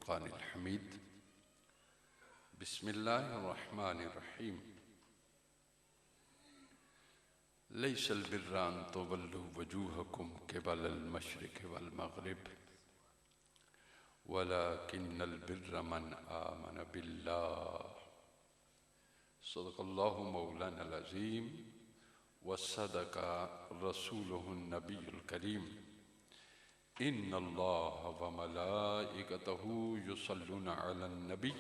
फुरक़ानिल हमीद। बिस्मिल्लाहिर्रहमानिर्रहीम। लैसल बिर्रा अन तुवल्लू वजूहकुम क़िबलल मशरिक़ि वल मग़रिब वलाकिन्नल बिर्रा मन आमन बिल्लाह। सदक़ल्लाहु मौलानल अज़ीम व सदक़ा रसूलुहुन नबियुल करीम। इन्नल्लाह व मलाइकतहु युसल्लूना अलन नबी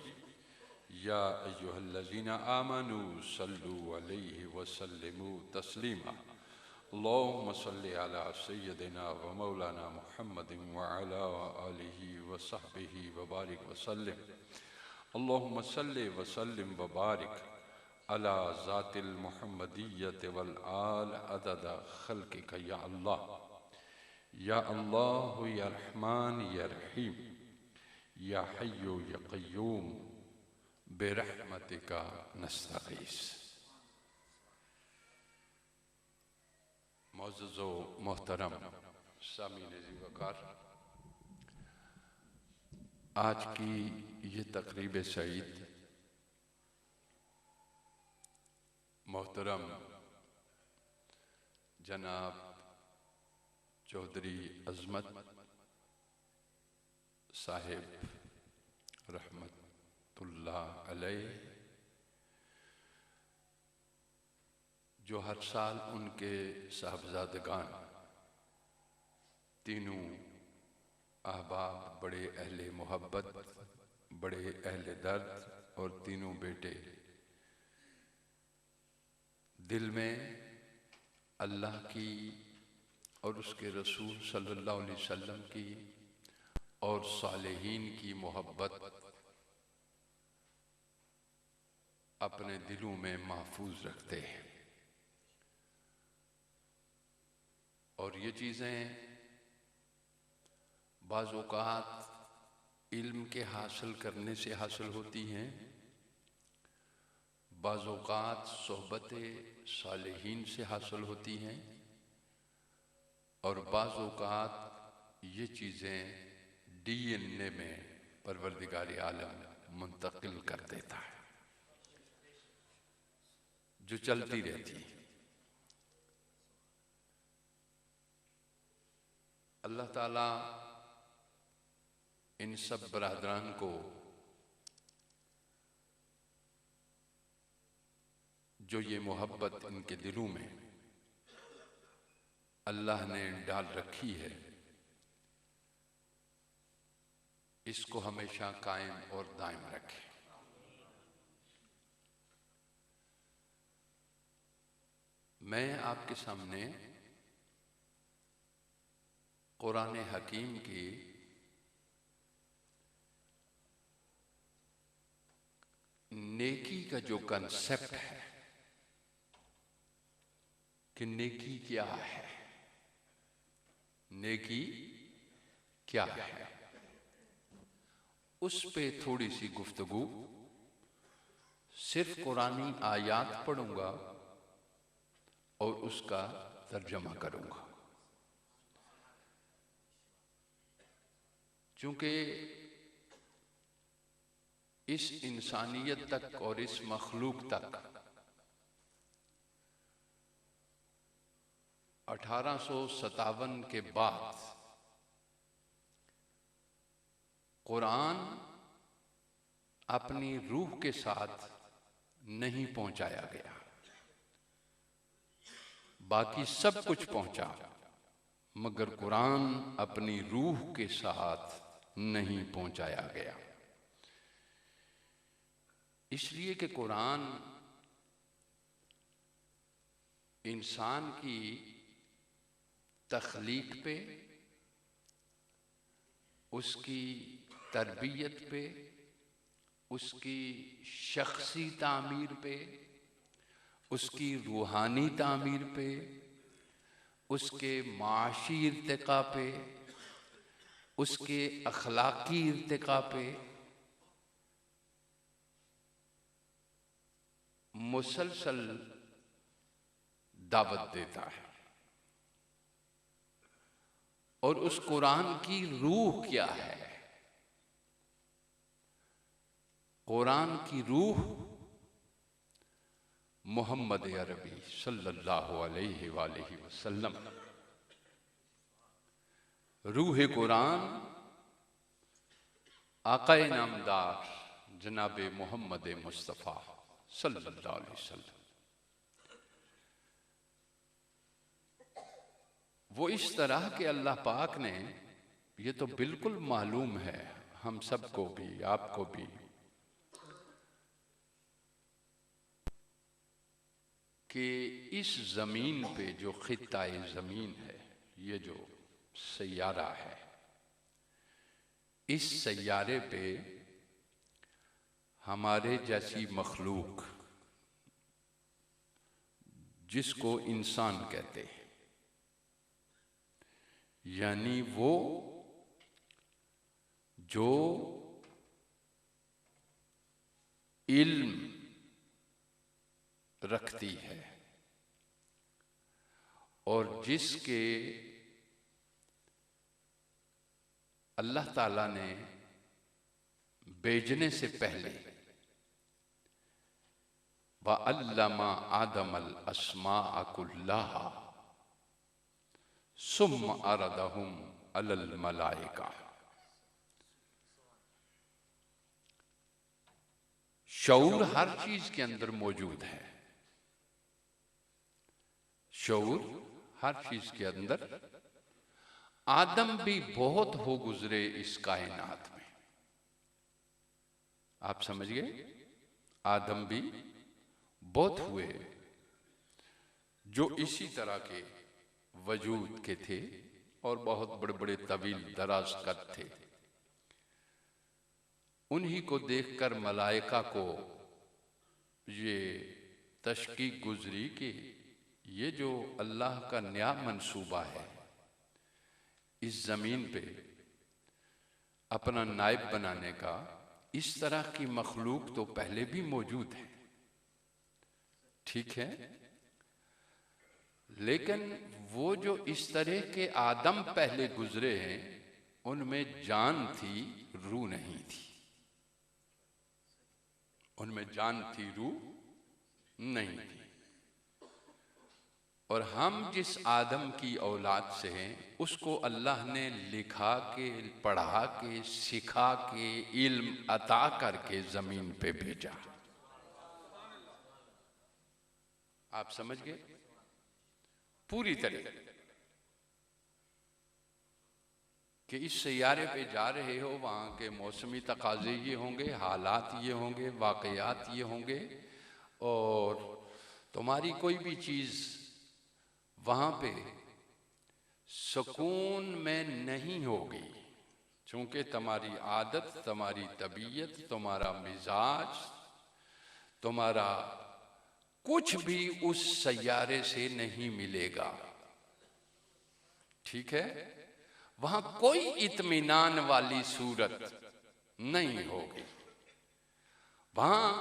या अय्युहल्लज़ीना आमनू सल्लू अलैहि व सल्लिमू तस्लीमा। अल्लाहुम्मा सल्लि अला सय्यिदिना व मौलाना मुहम्मदिन व अला आलिहि व सहबिहि व बारिक व सल्लिम। अल्लाहुम्मा सल्लि व सल्लिम व बारिक अला ज़ातिल मुहम्मदिय्यति वल आल अदद खल्क़िका या अल्लाह। या अल्लाह या रहमान या रहीम या हय्यु या क़य्यूम बिरहमतिका नस्तगीस। मुअज़्ज़ज़ व मोहतरम सामीन ज़ी-वक़ार, आज की ये तक़रीब सईद मोहतरम जनाब चौधरी अज़मत साहिब रहमतुल्लाह अलैह, जो हर साल उनके साहबजादगान तीनों अहबाब, बड़े अहले मोहब्बत, बड़े अहले दर्द और तीनों बेटे दिल में अल्लाह की और उसके रसूल सल्लल्लाहु अलैहि वसल्लम की और सालेहीन की मोहब्बत अपने दिलों में महफूज रखते हैं। और ये चीज़ें बाज़ औक़ात इल्म के हासिल करने से हासिल होती हैं, बाज़ औक़ात सोहबत सालेहीन से हासिल होती हैं, और बाज़ औक़ात ये चीज़ें DNA में परवरदिगार आलम मुंतकिल कर देता है, जो चलती रहती है। अल्लाह ताला इन सब बरादरान को जो ये मोहब्बत इनके दिलों में अल्लाह ने डाल रखी है, इसको हमेशा कायम और दायम रखे। मैं आपके सामने कुरान हकीम की नेकी का जो कंसेप्ट है कि नेकी क्या है, नेकी क्या है, उस पे थोड़ी सी गुफ्तगू, सिर्फ कुरानी आयात पढ़ूंगा और उसका तर्जमा करूंगा। चूंकि इस इंसानियत तक और इस मखलूक तक 1857 के बाद कुरान अपनी रूह के साथ नहीं पहुंचाया गया। बाकी सब कुछ पहुंचा, मगर कुरान अपनी रूह के साथ नहीं पहुंचाया गया। इसलिए कि कुरान इंसान की तख्लीक पे, उसकी तरबियत पे, उसकी शख्सी तामीर पे, उसकी रूहानी तामीर पे, उसके माशी इर्तिका पे, उसके अखलाकी इर्तिका पे मुसलसल दावत देता है। और उस कुरान की रूह क्या है, कुरान की रूह मोहम्मद अरबी सल्लल्लाहु अलैहि वसल्लम, रूह कुरान आकाए नामदार जनाब मोहम्मद मुस्तफ़ा सल्लल्लाहु अलैहि वसल्लम। वो इस तरह के अल्लाह पाक ने, ये तो बिल्कुल मालूम है हम सबको भी, आपको भी, कि इस जमीन पे जो खित्ताए जमीन है, ये जो सैयारा है, इस सैयारे पे हमारे जैसी मखलूक, जिसको इंसान कहते हैं, यानी वो जो इल्म रखती है और जिसके अल्लाह ताला ने भेजने से पहले व अल्लमा आदम अल अस्माअ कुल्लाहा सुम्मा अरदहुम अलल मलाइका, शऊर हर चीज के अंदर मौजूद है, शऊर हर चीज के अंदर। आदम भी बहुत हो गुजरे इस कायनात में, आप समझ गए, आदम भी बहुत हुए जो इसी तरह के वजूद के थे और बहुत बड़े बड़े तवील दराज कद थे। उन्हीं को देखकर मलाइका को ये तशकीक गुजरी कि ये जो अल्लाह का नया मंसूबा है, इस जमीन पे अपना नायब बनाने का, इस तरह की मखलूक तो पहले भी मौजूद है, ठीक है, लेकिन वो जो इस तरह के आदम पहले गुजरे हैं, उनमें जान थी, रूह नहीं थी, उनमें जान थी, रूह नहीं थी। और हम जिस आदम की औलाद से हैं, उसको अल्लाह ने लिखा के, पढ़ा के, सिखा के, इल्म अता करके जमीन पे भेजा। आप समझ गए पूरी तरह कि इस सैयारे पे जा रहे हो, वहां के मौसमी तकाजे ये होंगे, हालात ये होंगे, वाकयात ये होंगे, और तुम्हारी कोई भी चीज वहां पे सुकून में नहीं होगी, चूंकि तुम्हारी आदत, तुम्हारी तबीयत, तुम्हारा मिजाज, तुम्हारा कुछ भी उस सैयारे से नहीं मिलेगा, ठीक है। वहां कोई इत्मीनान वाली सूरत नहीं होगी। वहां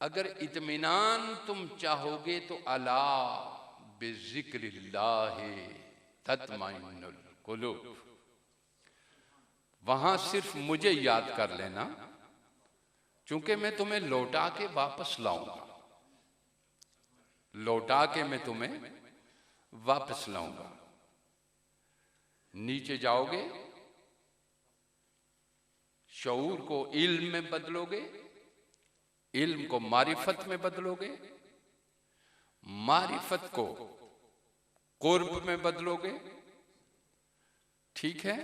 अगर इत्मीनान तुम चाहोगे तो अला बिज़िक्रिल्लाहि तत्मइन्नुल कुलूब, वहां सिर्फ मुझे याद कर लेना, चूंकि मैं तुम्हें लौटा के वापस लाऊंगा, लौटा के मैं तुम्हें वापस लाऊंगा। नीचे जाओगे, शऊर को इल्म में बदलोगे, इल्म को मारिफत में बदलोगे, मारिफत को कुर्ब में बदलोगे, ठीक है,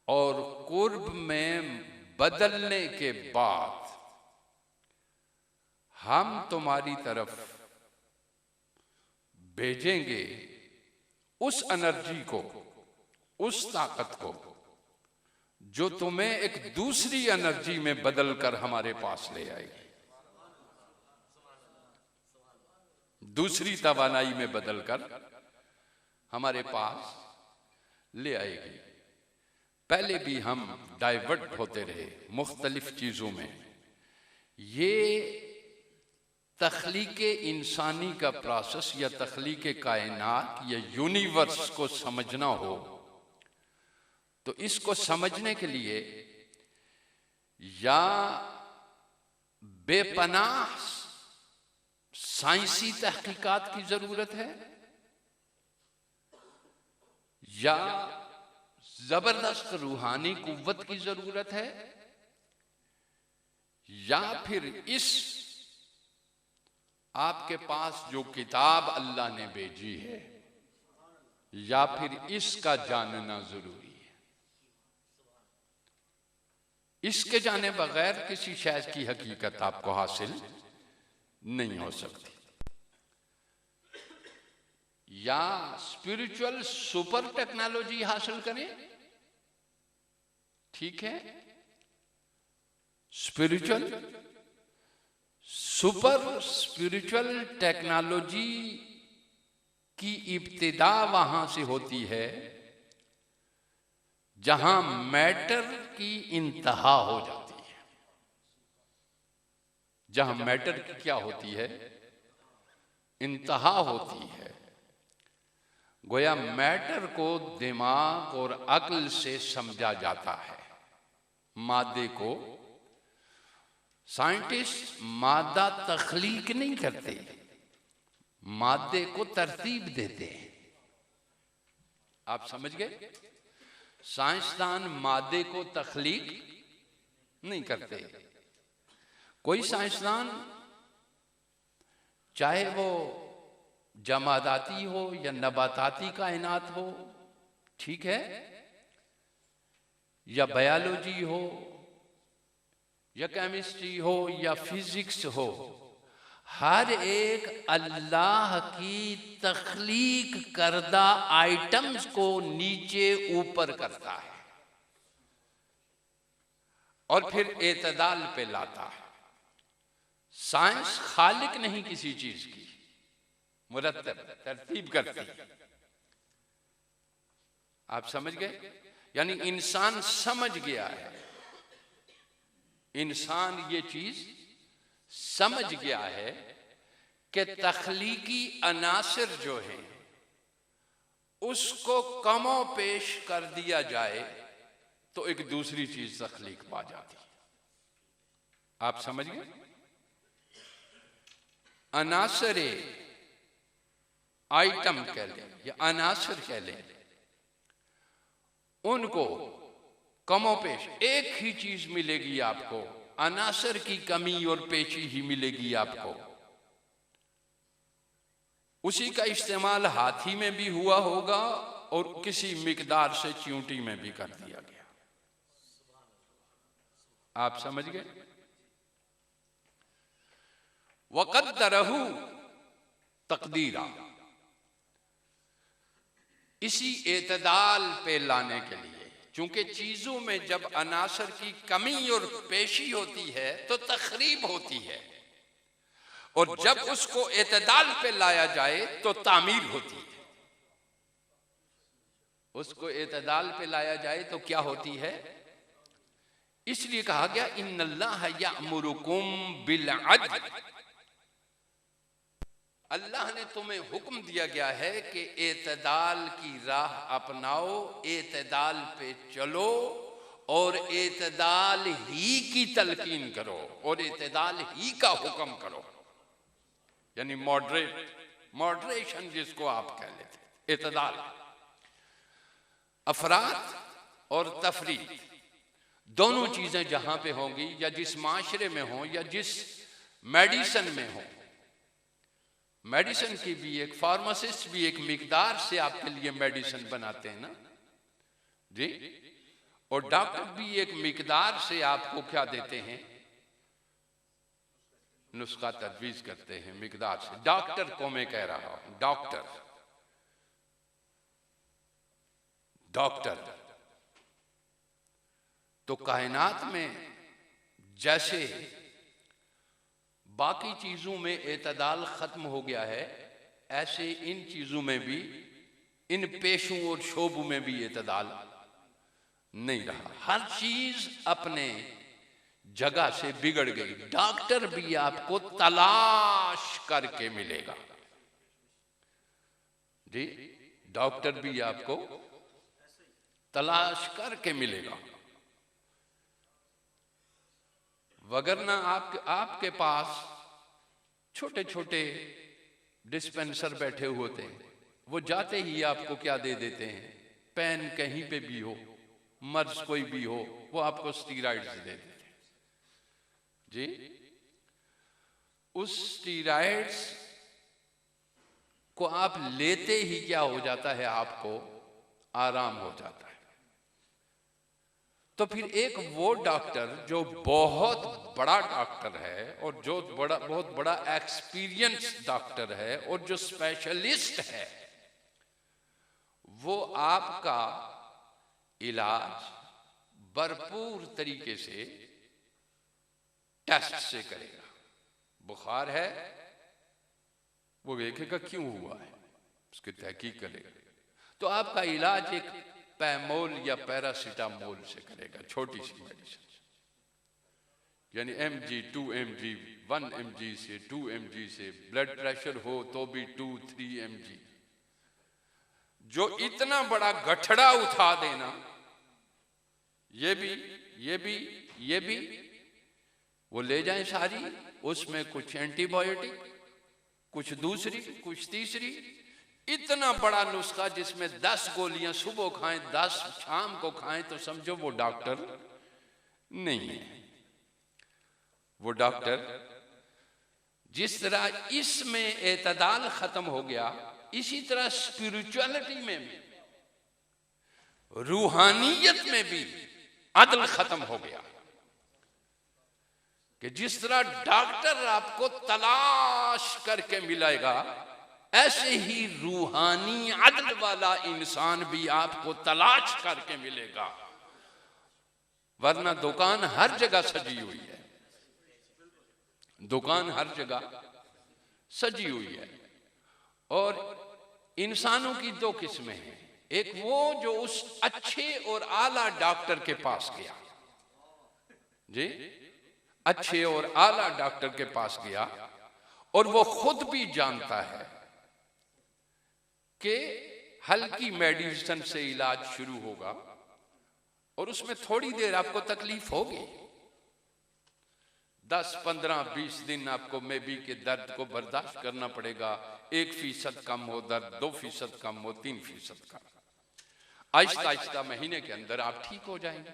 और कुर्ब में बदलने के बाद हम तुम्हारी तरफ भेजेंगे उस एनर्जी को, उस ताकत को, जो तुम्हें एक दूसरी एनर्जी में बदल कर हमारे पास ले आएगी, दूसरी तवानाई में बदलकर हमारे पास ले आएगी। पहले भी हम डाइवर्ट होते रहे मुख्तलिफ चीजों में। ये तख्लीके इंसानी का प्रोसेस या तख्लीके कायनात या यूनिवर्स को समझना हो तो इसको समझने के लिए या बेपनाह साइंसी तहकीकात की जरूरत है, या जबरदस्त रूहानी कुव्वत की जरूरत है, या फिर इस आपके पास जो किताब अल्लाह ने भेजी है, या फिर इसका जानना जरूरी है। इसके जाने बगैर किसी शय की हकीकत आपको हासिल नहीं हो सकती। या स्पिरिचुअल सुपर टेक्नोलॉजी हासिल करें, ठीक है, स्पिरिचुअल सुपर स्पिरिचुअल टेक्नोलॉजी की इब्तिदा वहां से होती है जहां मैटर की इंतहा हो जाती है। जहां मैटर की क्या होती है, इंतहा होती है। गोया मैटर को दिमाग और अक्ल से समझा जाता है। मादे को साइंटिस्ट मादा तख्लीक नहीं करते, मादे को तरतीब देते हैं। आप समझ गए? साइंसदान मादे को तख्लीक नहीं करते। कोई साइंसदान चाहे वो जमादाती हो या नबाताती कायनात हो, ठीक है, या बायोलॉजी हो या केमिस्ट्री हो या फिजिक्स हो, हर एक अल्लाह की तख्लीक करदा आइटम्स को नीचे ऊपर करता है और फिर एतदाल पे लाता है। साइंस खालिक नहीं किसी चीज की, मुरत्तब तरतीब करती है। आप समझ गए? यानी इंसान समझ गया है, इंसान ये चीज समझ गया है कि तख्लीकी अनासिर जो है उसको कमो पेश कर दिया जाए तो एक दूसरी चीज तख्लीक पा जाती है। आप समझ गए? अनासरे आइटम कह लें या अनासर कह लें, उनको कमो पेश एक ही चीज मिलेगी आपको, अनासर की कमी और पेची ही मिलेगी आपको। उसी का इस्तेमाल हाथी में भी हुआ होगा और किसी मिकदार से चींटी में भी कर दिया गया। आप समझ गए? वक़द्दरहू तक़दीरा, इसी एतदाल पे लाने के लिए, चूंकि चीजों में जब अनासर की कमी और पेशी होती है तो तखरीब होती है, और जब उसको एतदाल पे लाया जाए तो तामीर होती है। उसको एतदाल पे लाया जाए तो क्या होती है? इसलिए कहा गया इन्नल्लाह यअमुरुकुम बिल अदल, अल्लाह ने तुम्हें हुक्म दिया गया है कि एतदाल की राह अपनाओ, एतदाल पे चलो और एतदाल ही की तलकीन करो और एतदाल ही का हुक्म करो। यानी मॉडरेशन जिसको आप कह लेते, एतदाल। अफराद और तफरीद दोनों चीजें जहां पे होंगी, या जिस माशरे में हो या जिस मेडिसिन में हो, मेडिसिन की भी एक फार्मासिस्ट भी एक मिकदार से आपके लिए मेडिसिन बनाते हैं ना जी, और डॉक्टर भी एक मिकदार से आपको क्या देते हैं? नुस्खा तजवीज करते हैं मिकदार से। डॉक्टर को मैं कह रहा हूं, डॉक्टर तो कायनात में जैसे बाकी चीजों में एतदाल खत्म हो गया है, ऐसे इन चीजों में भी, इन पेशों और शोबों में भी एतदाल नहीं रहा। हर चीज अपने जगह से बिगड़ गई। डॉक्टर भी आपको तलाश करके मिलेगा जी, डॉक्टर भी आपको तलाश करके मिलेगा। वगरना आपके पास छोटे छोटे डिस्पेंसर बैठे होते हैं, वो जाते ही आपको क्या दे देते हैं, पेन कहीं पे भी हो, मर्ज कोई भी हो, वो आपको स्टीरॉइड्स दे देते हैं जी। उस स्टीरॉइड्स को आप लेते ही क्या हो जाता है, आपको आराम हो जाता है। तो फिर एक वो डॉक्टर जो बहुत बड़ा डॉक्टर है और जो बहुत बड़ा एक्सपीरियंस डॉक्टर है और जो स्पेशलिस्ट है, वो आपका इलाज भरपूर तरीके से टेस्ट से करेगा। बुखार है, वो देखेगा क्यों हुआ है, उसकी तहकीक करेगा। तो आपका इलाज एक पैमोल या पैरासीटामोल से करेगा, छोटी सी मेडिसिन, यानी mg 2 mg 1 mg से 2 mg से। ब्लड प्रेशर हो तो भी 2-3 mg। जो इतना बड़ा गठड़ा उठा देना, ये भी वो ले जाएं सारी, उसमें कुछ एंटीबायोटिक, कुछ दूसरी, कुछ तीसरी, इतना बड़ा नुस्खा जिसमें 10 गोलियां सुबह खाएं, 10 शाम को खाएं, तो समझो वो डॉक्टर नहीं है। वो डॉक्टर, जिस तरह इसमें एतदाल खत्म हो गया, इसी तरह स्पिरिचुअलिटी में भी, रूहानियत में भी अदल खत्म हो गया। कि जिस तरह डॉक्टर आपको तलाश करके मिलेगा, ऐसे ही रूहानी अदल वाला इंसान भी आपको तलाश करके मिलेगा। वरना दुकान हर जगह सजी हुई है, दुकान हर जगह सजी हुई है। और इंसानों की दो किस्में हैं, एक वो जो उस अच्छे और आला डॉक्टर के पास गया जी, अच्छे और आला डॉक्टर के पास गया, और वो खुद भी जानता है कि हल्की मेडिसिन से इलाज शुरू होगा और उसमें थोड़ी देर आपको तकलीफ होगी, 10, 15, 20 दिन आपको मेबी के दर्द को बर्दाश्त करना पड़ेगा। 1% कम हो दर्द, 2% कम हो, 3% कम, आहिस्ता आहिस्ता महीने के अंदर आप ठीक हो जाएंगे।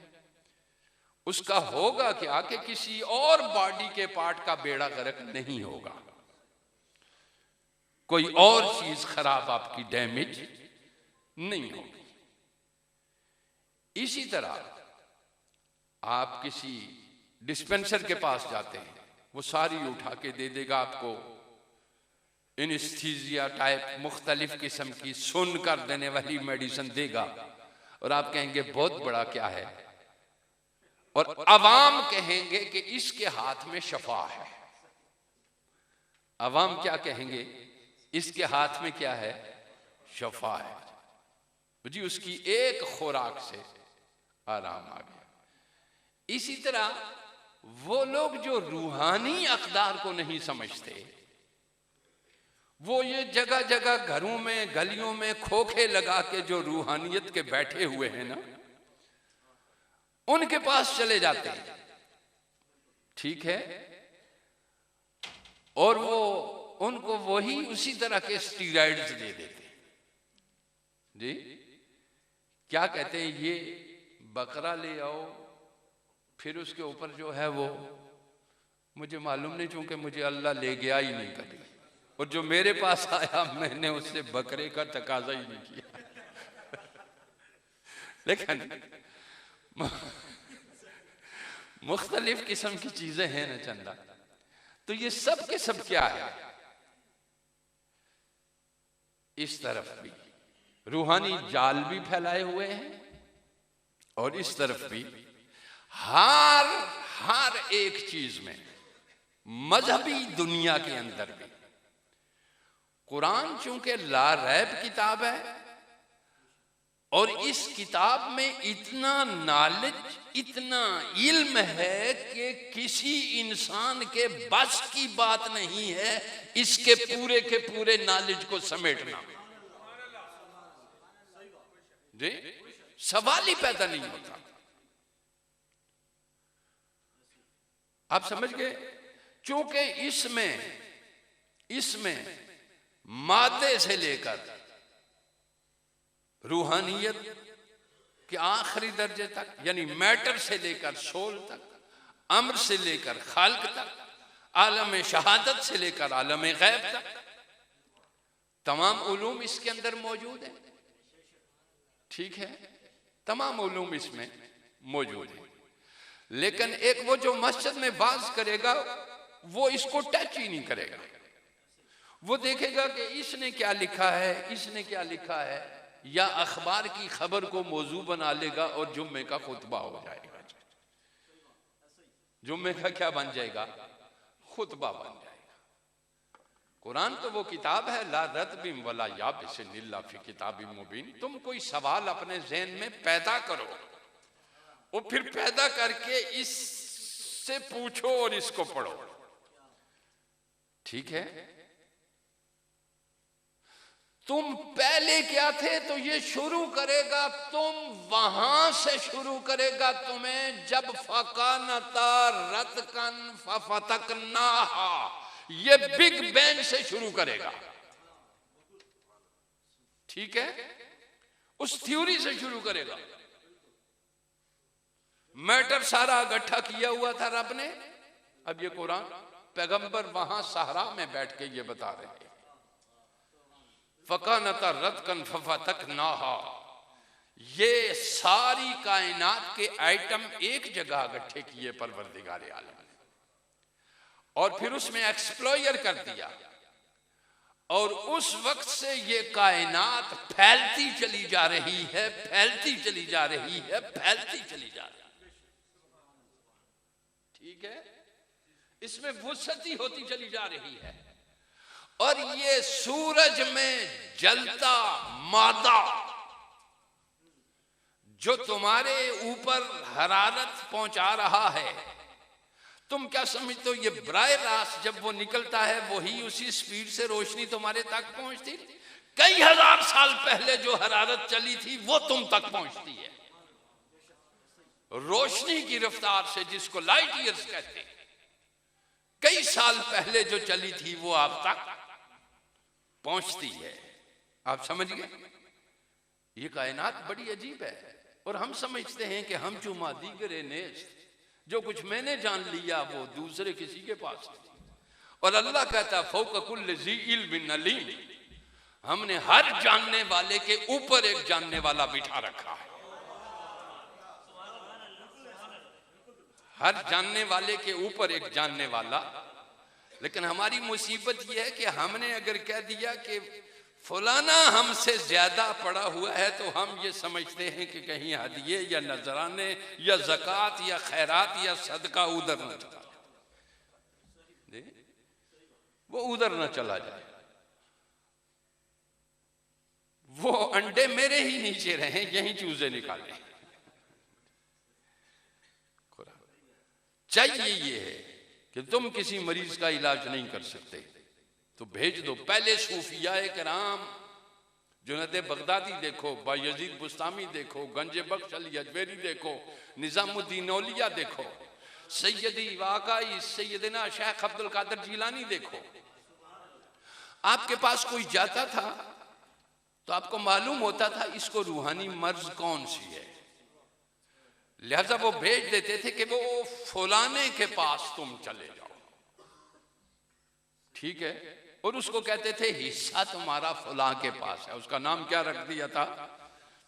उसका होगा क्या कि किसी और बॉडी के पार्ट का बेड़ा गर्क नहीं होगा, कोई और चीज खराब आपकी डैमेज नहीं होगी। इसी तरह आप किसी डिस्पेंसर के पास जाते हैं, वो सारी उठा के दे देगा आपको, एनेस्थीसिया टाइप मुख्तलिफ किस्म की सुन कर देने वाली मेडिसिन देगा, और आप कहेंगे बहुत बड़ा क्या है, और अवाम कहेंगे कि इसके हाथ में शफा है। अवाम क्या कहेंगे, इसके हाथ में क्या है, शफा है जी, उसकी एक खुराक से आराम आ गया। इसी तरह वो लोग जो रूहानी अक़दार को नहीं समझते, वो ये जगह जगह घरों में गलियों में खोखे लगा के जो रूहानियत के बैठे हुए हैं ना, उनके पास चले जाते हैं, ठीक है, और वो उनको वही उसी तरह के स्टीरॉइड्स दे देते हैं जी। क्या कहते हैं, ये बकरा ले आओ, फिर उसके ऊपर जो है वो, मुझे मालूम नहीं, चूंकि मुझे अल्लाह ले गया ही नहीं कभी, और जो मेरे पास आया मैंने उससे बकरे का तकाजा ही नहीं किया। लेकिन मुख्तलिफ किस्म की चीजें हैं ना चंदा, तो ये सब के सब क्या है, इस तरफ भी रूहानी जाल भी फैलाए हुए हैं, और इस तरफ भी हर एक चीज में, मजहबी दुनिया के अंदर भी। कुरान चूंकि ला रैब किताब है, और इस किताब में इतना नॉलेज, इतना इल्म है कि किसी इंसान के बस की बात नहीं है इसके पूरे के पूरे नॉलेज को समेटना जी, सवाल ही पैदा नहीं होता। आप समझ गए? क्योंकि इसमें मादे से लेकर रूहानियत के आखिरी दर्जे तक, यानी मैटर से लेकर सोल तक, अम्र से लेकर खाल्क तक, आलम शहादत से लेकर आलम गैब तक, तमाम उलूम इसके अंदर मौजूद है। ठीक है, तमाम उलूम इसमें मौजूद है। लेकिन एक वो जो मस्जिद में बाज करेगा वो इसको टच ही नहीं करेगा। वो देखेगा कि इसने क्या लिखा है, इसने क्या लिखा है, या अखबार की खबर को मौजू बना लेगा और जुम्मे का खुतबा हो जाएगा। जुम्मे का क्या बन जाएगा? खुतबा बन जाएगा। कुरान तो वो किताब है, ला रतबिम वला याबिसिन इल्ला फी किताबिम मुबीन। तुम कोई सवाल अपने ज़हन में पैदा करो और फिर पैदा करके इससे पूछो और इसको पढ़ो। ठीक है, तुम पहले क्या थे तो ये शुरू करेगा, तुम वहां से शुरू करेगा तुम्हें जब फकानता रतकन फफतकनाहा, ये बिग बैंग से शुरू करेगा। ठीक है, उस थ्योरी से शुरू करेगा। मैटर सारा इकट्ठा किया हुआ था रब ने। अब ये कुरान पैगंबर वहां सहरा में बैठ के ये बता रहे हैं, फकानता रतकन फफतकनाहा। ये सारी कायनात के आइटम एक जगह इकट्ठे किए परवरदिगार आलम ने, और फिर उसमें एक्सप्लोयर कर दिया। और उस वक्त से ये कायनात फैलती चली जा रही है, फैलती चली जा रही है, फैलती चली जा रही है। ठीक है, इसमें वुसअत होती चली जा रही है। और ये सूरज में जलता मादा जो तुम्हारे ऊपर हरारत पहुंचा रहा है, तुम क्या समझते हो ये बराह रास्त जब वो निकलता है वही उसी स्पीड से रोशनी तुम्हारे तक पहुंचती? कई हजार साल पहले जो हरारत चली थी वो तुम तक पहुंचती है, रोशनी की रफ्तार से, जिसको लाइट ईयर्स कहते हैं। कई साल पहले जो चली थी वो आप तक पहुंचती है। आप समझ गए? ये कायनात बड़ी अजीब है। और हम समझते हैं कि हम चुमा दीगरे नेस्त, जो कुछ मैंने जान लिया वो दूसरे किसी के पास नहीं। और अल्लाह कहता फौक कुल्ल ज़ी इल्मिन अलीम, हमने हर जानने वाले के ऊपर एक जानने वाला बिठा रखा है। हर जानने वाले के ऊपर एक जानने वाला। लेकिन हमारी मुसीबत यह है कि हमने अगर कह दिया कि फलाना हमसे ज्यादा पड़ा हुआ है तो हम ये समझते हैं कि कहीं हदिये या नजराने या ज़कात या खैरात या सदका उधर न चला जाए, वो उधर न चला जाए। वो अंडे मेरे ही नीचे रहे, यही चूजे निकाले। चाहिए ये है कि तुम किसी मरीज का इलाज नहीं कर सकते तो भेज दो। पहले सूफियाए कराम, जुनैद बगदादी देखो, बायजीद बुस्तामी देखो, गंज बख्श अली अजमेरी देखो, निजामुद्दीन औलिया देखो, सैयदी वाक़ई सैयदना शेख अब्दुल कादिर जिलानी देखो। आपके पास कोई जाता था तो आपको मालूम होता था इसको रूहानी मर्ज कौन सी है, लिहाजा वो भेज देते थे कि वो फलाने के पास तुम चले जाओ। ठीक है, और उसको कहते थे हिस्सा तुम्हारा फलां के पास है। उसका नाम क्या रख दिया था?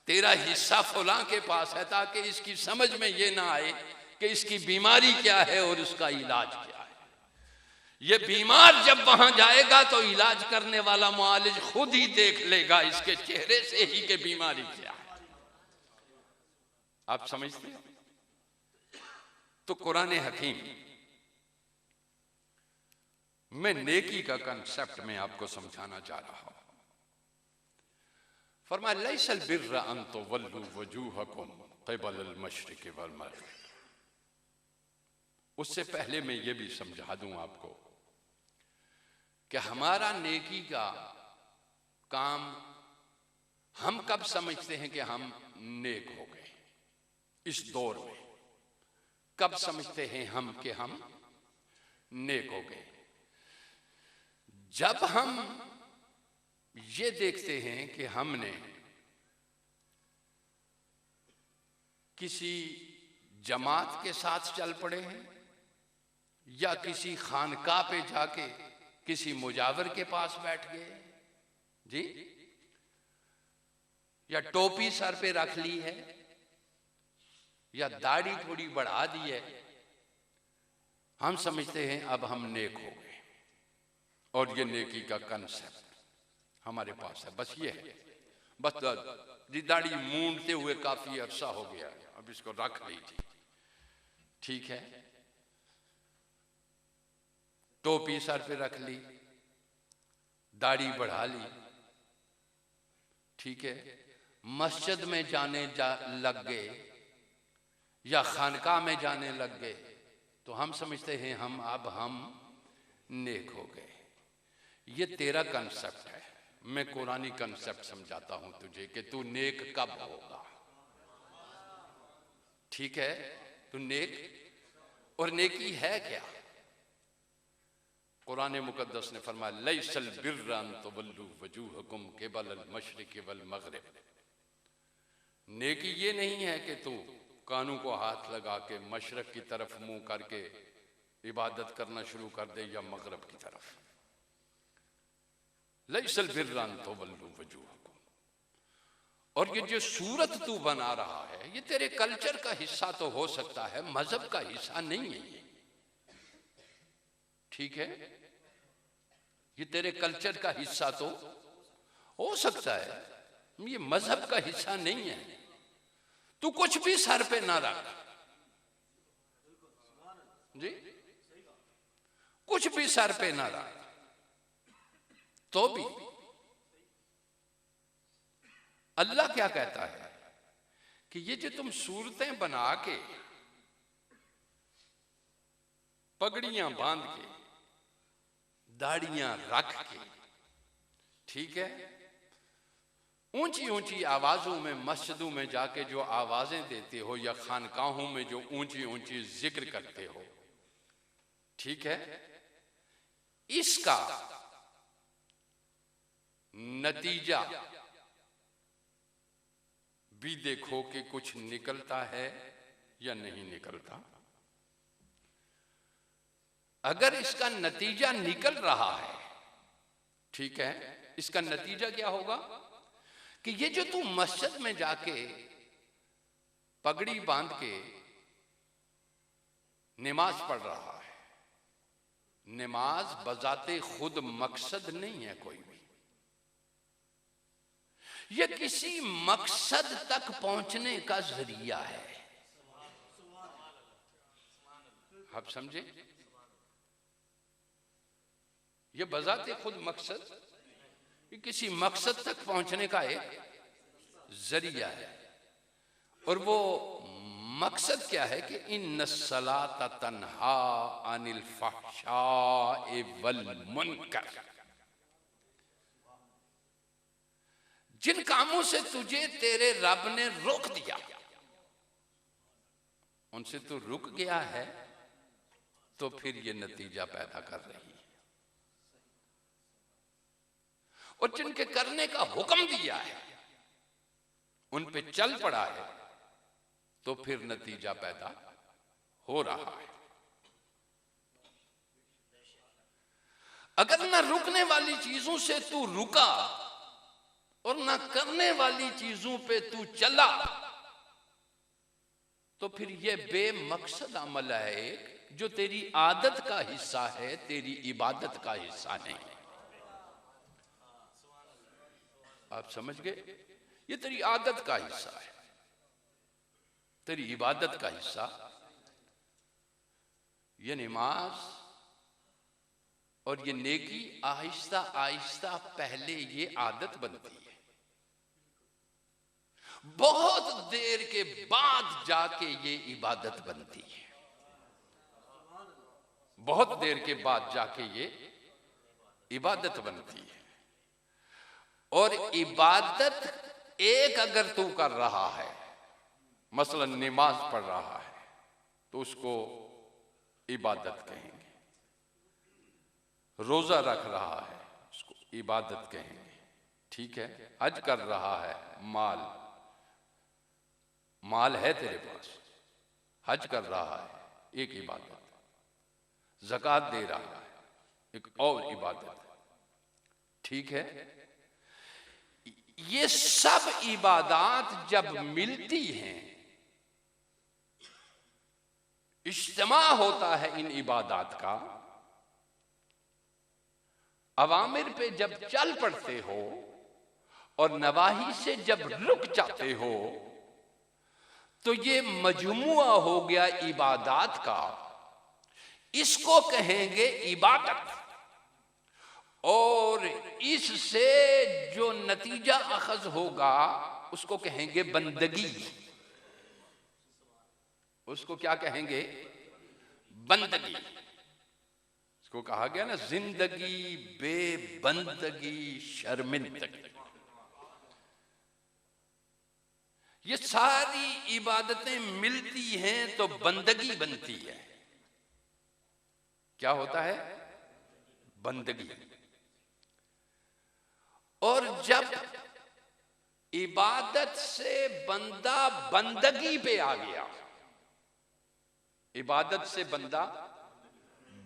तेरा हिस्सा फलां के पास है, ताकि इसकी समझ में ये ना आए कि इसकी बीमारी क्या है और उसका इलाज क्या है। ये बीमार जब वहां जाएगा तो इलाज करने वाला मुआलिज खुद ही देख लेगा इसके चेहरे से ही कि बीमारी क्या है। आप समझते हैं? तो कुरान हकीम मैं नेकी का कंसेप्ट में आपको समझाना चाह रहा हूं। फरमाया लैसल बिर्र अन तुवल्लू वजूहकुम क़िबलल मशरिक़ वल मग़रिब। उससे पहले मैं ये भी समझा दूं आपको कि हमारा नेकी का काम हम कब समझते हैं कि हम नेक हो गए। इस दौर में कब समझते हैं हम कि हम नेक हो गए। जब हम ये देखते हैं कि हमने किसी जमात के साथ चल पड़े हैं या किसी खानका पे जाके किसी मुजावर के पास बैठ गए जी, या टोपी सर पे रख ली है या दाढ़ी थोड़ी बढ़ा दी है, हम समझते हैं अब हम नेक हो गए। और ये नेकी का कंसेप्ट हमारे पास है, बस ये है, बस दाढ़ी मूंढते हुए काफी अरसा हो गया, अब इसको रख लीजिए, ठीक है। टोपी सर पे रख ली, दाढ़ी बढ़ा ली, ठीक है। मस्जिद में जाने लग गए या खानका में जाने लग गए तो हम समझते हैं अब हम नेक हो गए। ये तेरा कंसेप्ट है, मैं कुरानी कंसेप्ट समझाता हूं तुझे कि तू नेक कब होगा, ठीक है। तू नेक, और नेकी है क्या? कुरान मुकद्दस ने फरमाया लैसल बिर्रा अन तुवल्लू वजूहकुम क़िबलल मशरिक़ वल मग़रिब। नेकी ये नहीं है कि तू कानों को हाथ लगा के मशरक की तरफ मुंह करके इबादत करना शुरू कर दे या मगरब की तरफ। लैसल बिर्रा अन तुवल्लू वजूहकुम। और ये जो सूरत तू बना रहा है ये तेरे कल्चर का हिस्सा तो हो सकता है, मजहब का हिस्सा नहीं है ये, ठीक है। ये तेरे कल्चर का हिस्सा तो हो सकता है, ये मजहब का हिस्सा नहीं है। तू कुछ भी सर पे ना रख जी, कुछ भी सर पे ना रख, तो भी अल्लाह क्या कहता है कि ये जो तुम सूरतें बना के, पगड़ियां बांध के, दाढ़ियां रख के, ठीक है, ऊंची ऊंची आवाजों में मस्जिदों में जाके जो आवाजें देते हो या खानकाहों में जो ऊंची ऊंची जिक्र करते हो, ठीक है, इसका नतीजा भी देखो कि कुछ निकलता है या नहीं निकलता। अगर इसका नतीजा निकल रहा है, ठीक है, इसका नतीजा क्या होगा कि ये जो तू मस्जिद में जाके पगड़ी बांध के नमाज पढ़ रहा है, नमाज बजाते खुद मकसद नहीं है कोई भी, ये किसी मकसद तक पहुंचने का जरिया है। आप समझे? ये बजाते खुद मकसद, ये किसी मकसद तक पहुंचने का एक जरिया है। और वो मकसद क्या है कि इन्नस्सलात तन्हा अनिल फहशाइ वल मुनकर। जिन कामों से तुझे तेरे रब ने रोक दिया, उनसे तू रुक गया है, तो फिर ये नतीजा पैदा कर रही है। और जिनके करने का हुक्म दिया है उन पे चल पड़ा है, तो फिर नतीजा पैदा हो रहा है। अगर ना रुकने वाली चीजों से तू रुका और ना करने वाली चीजों पे तू चला, तो फिर यह बेमकसद अमल है एक, जो तेरी आदत का हिस्सा है, तेरी इबादत का हिस्सा नहीं है। आप समझ गए? ये तेरी आदत का हिस्सा है, तेरी इबादत का हिस्सा। ये नमाज और ये नेकी आहिस्ता आहिस्ता पहले ये आदत बनती है, बहुत देर के बाद जाके ये इबादत बनती है, बहुत देर के बाद जाके ये इबादत बनती है। और इबादत एक अगर तू कर रहा है, मसलन नमाज पढ़ रहा है, तो उसको इबादत कहेंगे। रोजा रख रहा है, उसको इबादत कहेंगे, ठीक है। हज कर रहा है, माल है तेरे पास, हज कर रहा है, एक इबादत। ज़कात दे रहा है, एक और इबादत, ठीक है। ये सब इबादत जब मिलती हैं, इज्तिमा होता है इन इबादत का, अवामिर पे जब चल पड़ते हो और नवाही से जब रुक जाते हो, तो ये मजमुआ हो गया इबादत का, इसको कहेंगे इबादत। और इससे जो नतीजा अखज होगा उसको कहेंगे बंदगी। उसको क्या कहेंगे? बंदगी। इसको कहा गया ना, जिंदगी बेबंदगी शर्मिंदगी। ये सारी इबादतें मिलती हैं तो बंदगी बनती है। क्या होता है? बंदगी। और जब इबादत से बंदा बंदगी पे आ गया, इबादत से बंदा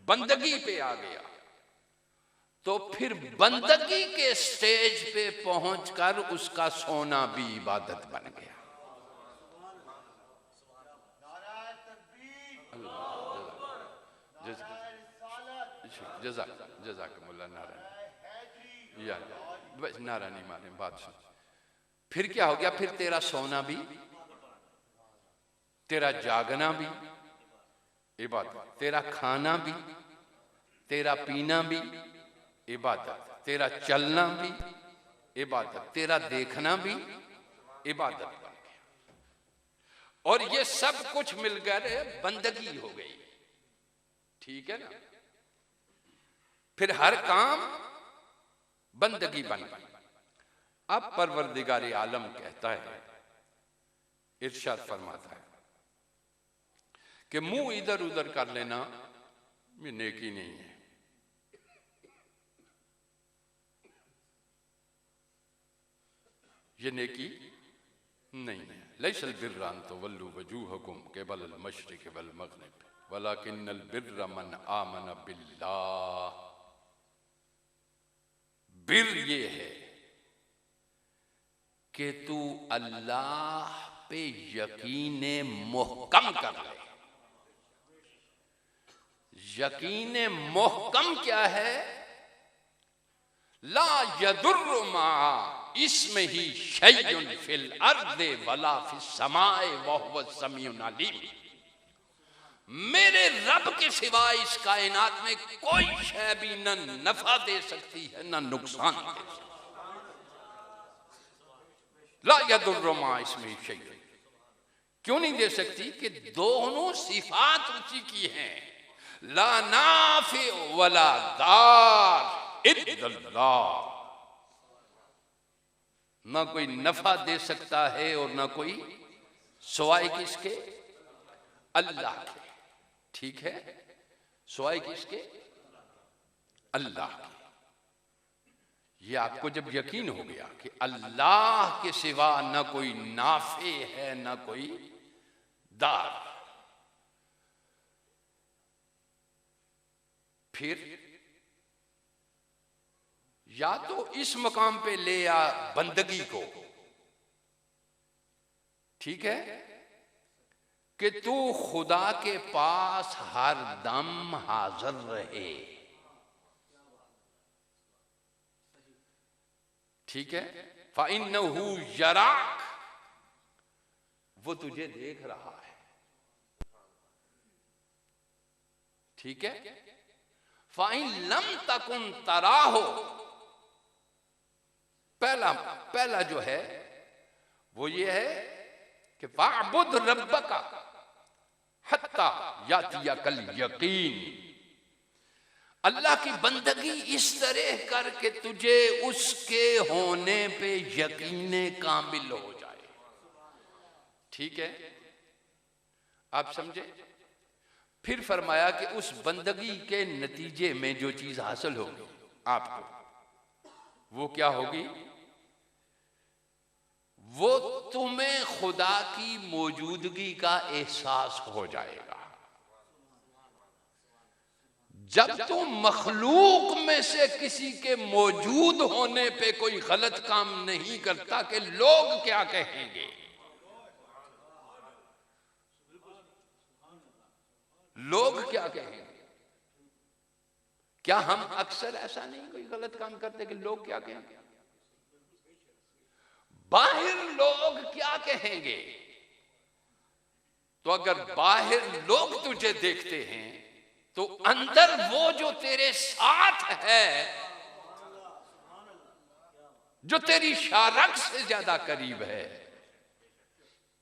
बंदगी पे आ गया, तो फिर बंदगी के स्टेज पे पहुंचकर उसका सोना भी इबादत बन गया। जज़ाकमुल्लाह। नारा नहीं मारे, बात सुन। फिर क्या हो गया? फिर तेरा सोना भी, तेरा जागना भी इबादत, तेरा खाना भी, तेरा पीना भी इबादत, तेरा चलना भी इबादत, तेरा देखना भी इबादत बन गया। और ये सब कुछ मिलकर बंदगी हो गई, ठीक है ना। फिर हर काम बंदगी बन गई। अब परवरदिगार आलम कहता है, इरशाद फरमाता है कि मुंह इधर उधर कर लेना ये नेकी नहीं है। ये नेकी नहीं है। लैसल बिर्रा अन तुवल्लू वजूहकुम क़िबलल मशरिक़ि वल मग़रिब वलाकिन्नल बिर्रा मन आमन बिल्लाह। बिर ये है कि तू अल्लाह पे यकीन मुहकम कर ले। यकीन मुहकम क्या है? ला यदुर्रु मा इसमें ही शैयुन फिल अर्दे वला फिस समाए वहुव समीउन अलीम। मेरे रब के सिवा इस कायनात में कोई शय भी न नफा दे सकती है न नुकसान दे सकती। ला यदुर्रु मा इसमें शैयुन, क्यों नहीं दे सकती? कि दोनों सिफात उसी की हैं। ला नाफि वला दार इल्लल्लाह। ना कोई नफा दे सकता है और ना कोई सिवाय किसके? अल्लाह के, ठीक है। सिवाय किसके? अल्लाह के। ये आपको जब यकीन हो गया कि अल्लाह के सिवा ना कोई नाफे है ना कोई दार, फिर या तो इस मकाम पे ले आ बंदगी को, ठीक है, कि तू खुदा के पास हर दम हाजिर रहे, ठीक है। फ़इन्नहु यराक, वो तुझे देख रहा है, ठीक है। फ़इन लम तकुन तराहो, पहला जो है वो ये है कि फ़अबुद रब्बका हत्ता यातियकल यकीन। अल्लाह की बंदगी इस तरह कर के तुझे उसके होने पे यकीन कामिल हो जाए, ठीक है। आप समझे? फिर फरमाया कि उस बंदगी के नतीजे में जो चीज हासिल होगी आपको, वो क्या होगी? वो तुम्हें खुदा की मौजूदगी का एहसास हो जाएगा। जब तुम मखलूक में से किसी के मौजूद होने पे कोई गलत काम नहीं करता कि लोग क्या कहेंगे, लोग क्या कहेंगे। क्या हम अक्सर ऐसा नहीं कोई गलत काम करते कि लोग क्या कहेंगे? बाहर लोग क्या कहेंगे, तो अगर बाहर लोग तुझे देखते हैं तो अंदर वो जो तेरे साथ है, जो तेरी शारक से ज्यादा करीब है,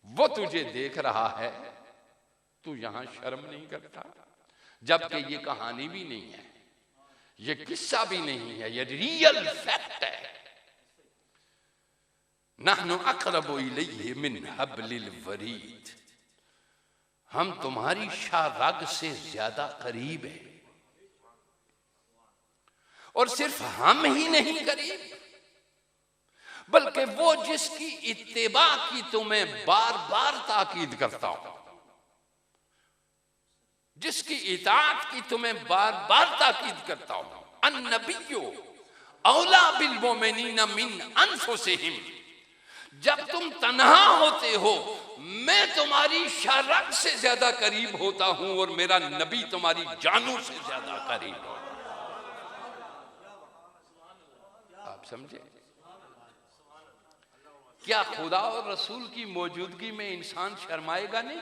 वो तुझे देख रहा है। तू यहां शर्म नहीं करता, जबकि ये कहानी भी नहीं है, ये किस्सा भी नहीं है, ये रियल फैक्ट है। नहनु अक़रबु इलैहि मिन हब्लिल वरीद, हम तुम्हारी शारग से ज्यादा करीब है। और सिर्फ हम ही नहीं करीब, बल्कि वो जिसकी इत्तिबा की तुम्हें बार बार ताकीद करता हूं, जिसकी इताअत की तुम्हें बार बार ताकीद करता हूं। अन्नबिय्यु औला बिल मोमिनीना मिन अनफुसिहिम, जब तुम तन्हा होते हो मैं तुम्हारी शारक से ज्यादा करीब होता हूं और मेरा नबी तुम्हारी जानों से ज्यादा करीब हो। आप समझे? क्या खुदा और रसूल की मौजूदगी में इंसान शर्माएगा नहीं?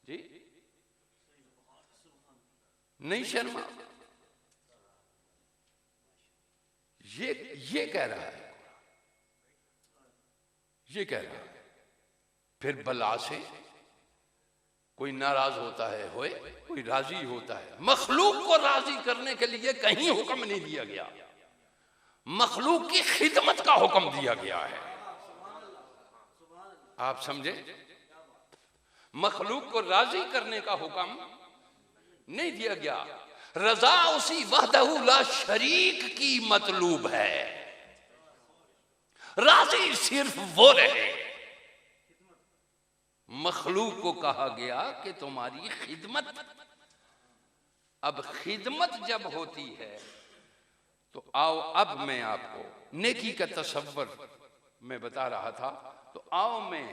जी नहीं शर्मा। ये कह रहा है, ये कह रहा है। फिर बला से कोई नाराज होता है होए, कोई राजी होता है। मखलूक को राजी करने के लिए कहीं हुक्म नहीं दिया गया, मखलूक की खिदमत का हुक्म दिया गया है। आप समझे? मखलूक को राजी करने का हुक्म नहीं दिया गया। रजा उसी वहदहू ला शरीक की मतलूब है, राजी सिर्फ वो रहे। मखलूक को कहा गया कि तुम्हारी खिदमत। अब खिदमत जब होती है तो आओ, अब मैं आपको नेकी का तसव्वुर मैं बता रहा था, तो आओ मैं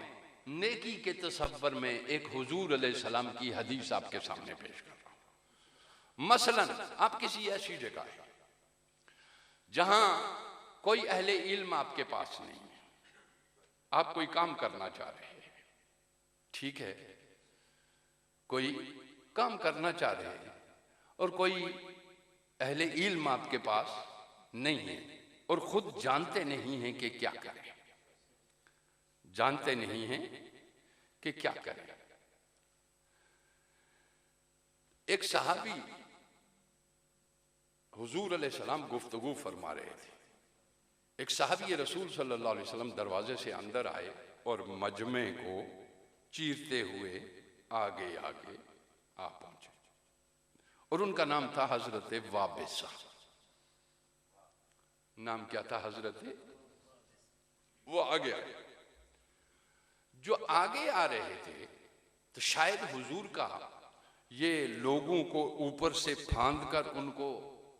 नेकी के तसव्वुर में एक हुजूर अलैहिस्सलाम की हदीस आपके सामने पेश कर रहा हूं। मसलन आप किसी ऐसी जगह है जहां कोई अहले इल्म आपके पास नहीं है, आप कोई काम करना चाह रहे हैं, ठीक है, कोई काम करना चाह रहे हैं और कोई अहले इल्म आपके पास नहीं है और खुद जानते नहीं हैं कि क्या करें, जानते नहीं हैं कि क्या करें। एक सहाबी हुजूर अलैहिस्सलाम गुफ्तगू फरमा रहे थे। एक सहाबी रसूल सल्लल्लाहु अलैहि वसल्लम दरवाजे से अंदर आए और मजमे को चीरते हुए आगे आगे आ पहुंचे और उनका नाम था हजरत वाबिसा। नाम क्या था? हजरत। वो आगे आए। जो आगे आ रहे थे तो शायद हुजूर का ये लोगों को ऊपर से फांद कर उनको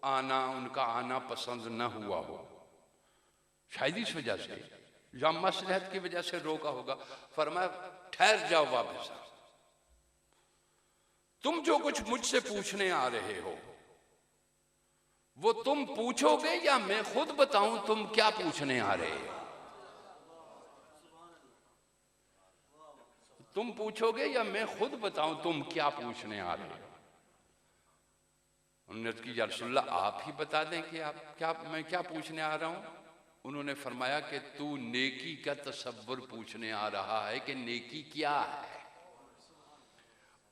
आना, उनका आना पसंद न हुआ हो, शायद इस वजह से या मसलहत की वजह से रोका होगा। फरमाया ठहर जाओ वापस, तुम जो कुछ मुझसे पूछने आ रहे हो वो तुम पूछोगे या मैं खुद बताऊं तुम क्या पूछने आ रहे हो? तुम पूछोगे या मैं खुद बताऊं तुम क्या पूछने आ रहे हो? उन्होंने की या रसूलल्लाह आप ही बता दें कि आप क्या, मैं क्या पूछने आ रहा हूं। उन्होंने फरमाया कि तू नेकी का तसव्वुर पूछने आ रहा है कि नेकी क्या है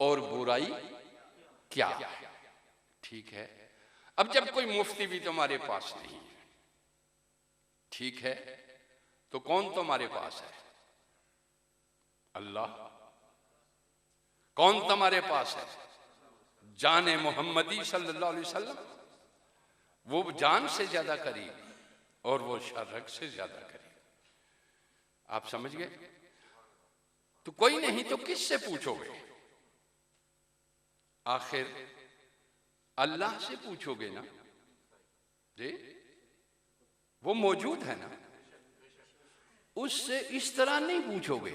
और बुराई क्या है, ठीक है। अब जब कोई मुफ्ती भी तुम्हारे पास नहीं है, ठीक है, तो कौन तुम्हारे पास है? अल्लाह। कौन तुम्हारे पास है? जाने मोहम्मदी सल्लल्लाहु अलैहि वसल्लम, वो जान से ज्यादा करीब और वो शर्रक से ज्यादा करीब। आप समझ गए? तो कोई नहीं तो किससे पूछोगे? आखिर अल्लाह से पूछोगे ना जी, वो मौजूद है ना, उससे इस तरह नहीं पूछोगे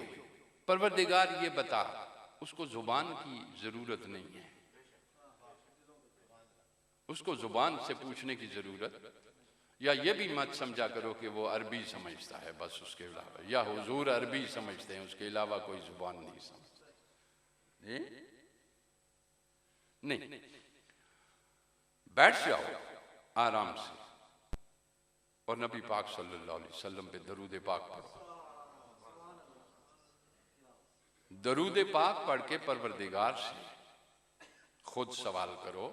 परवरदिगार ये बता, उसको जुबान की जरूरत नहीं है, उसको जुबान से पूछने की जरूरत, या ये भी मत समझा करो कि वो अरबी समझता है बस, उसके अलावा, या हुजूर अरबी समझते हैं उसके अलावा कोई जुबान नहीं समझता। नहीं, बैठ जाओ आराम से और नबी पाक सल्लल्लाहु अलैहि वसल्लम पे दरूद पाक पढ़ो। दरूद पाक पढ़ के परवरदिगार से खुद सवाल करो,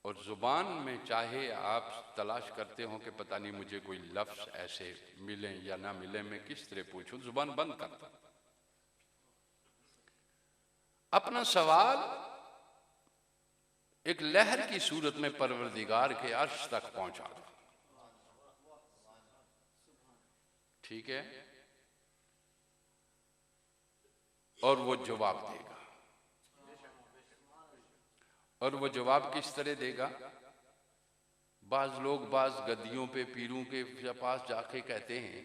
और जुबान में चाहे आप तलाश करते हो कि पता नहीं मुझे कोई लफ्ज ऐसे मिले या ना मिले, मैं किस तरह पूछूं, जुबान बंद करता, अपना सवाल एक लहर की सूरत में परवरदिगार के अर्श तक पहुंचा दो। ठीक है? और वो जवाब देगा, और वो जवाब किस तरह देगा? बाज लोग बाज गद्दियों पे पीरों के पास जाके कहते हैं,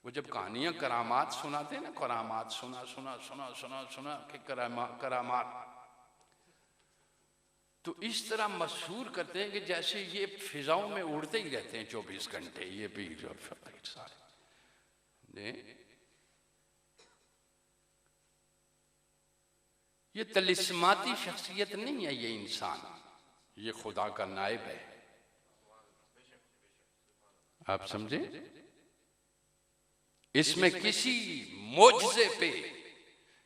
वो जब कहानियां करामात सुनाते हैं ना, करामात सुना सुना सुना सुना सुना के करामात, तो इस तरह मशहूर करते हैं कि जैसे ये फिजाओं में उड़ते ही रहते हैं 24 घंटे, ये पीर और फकीर सारे। ये तलिस्माती शख्सियत नहीं है ये इंसान, ये खुदा का नायब है। आप समझे? इसमें किसी मोजज़े पे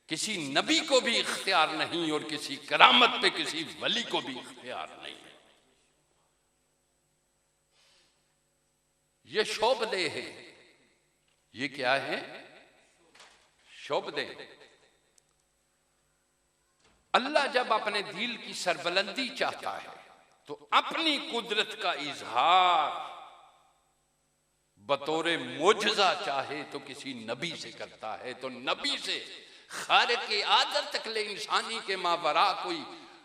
किसी नबी को भी इख्तियार नहीं, और किसी करामत पे किसी वली को भी इख्तियार नहीं है। ये शोबदे है। ये क्या है? शोबदे। अल्लाह जब अपने दिल की सरबलंदी चाहता है तो अपनी कुदरत का इजहार बतौरे मोजज़ा चाहे तो किसी नबी से करता है, तो नबी से खारिक़ आदत तक ले इंसानी के मावरा कोई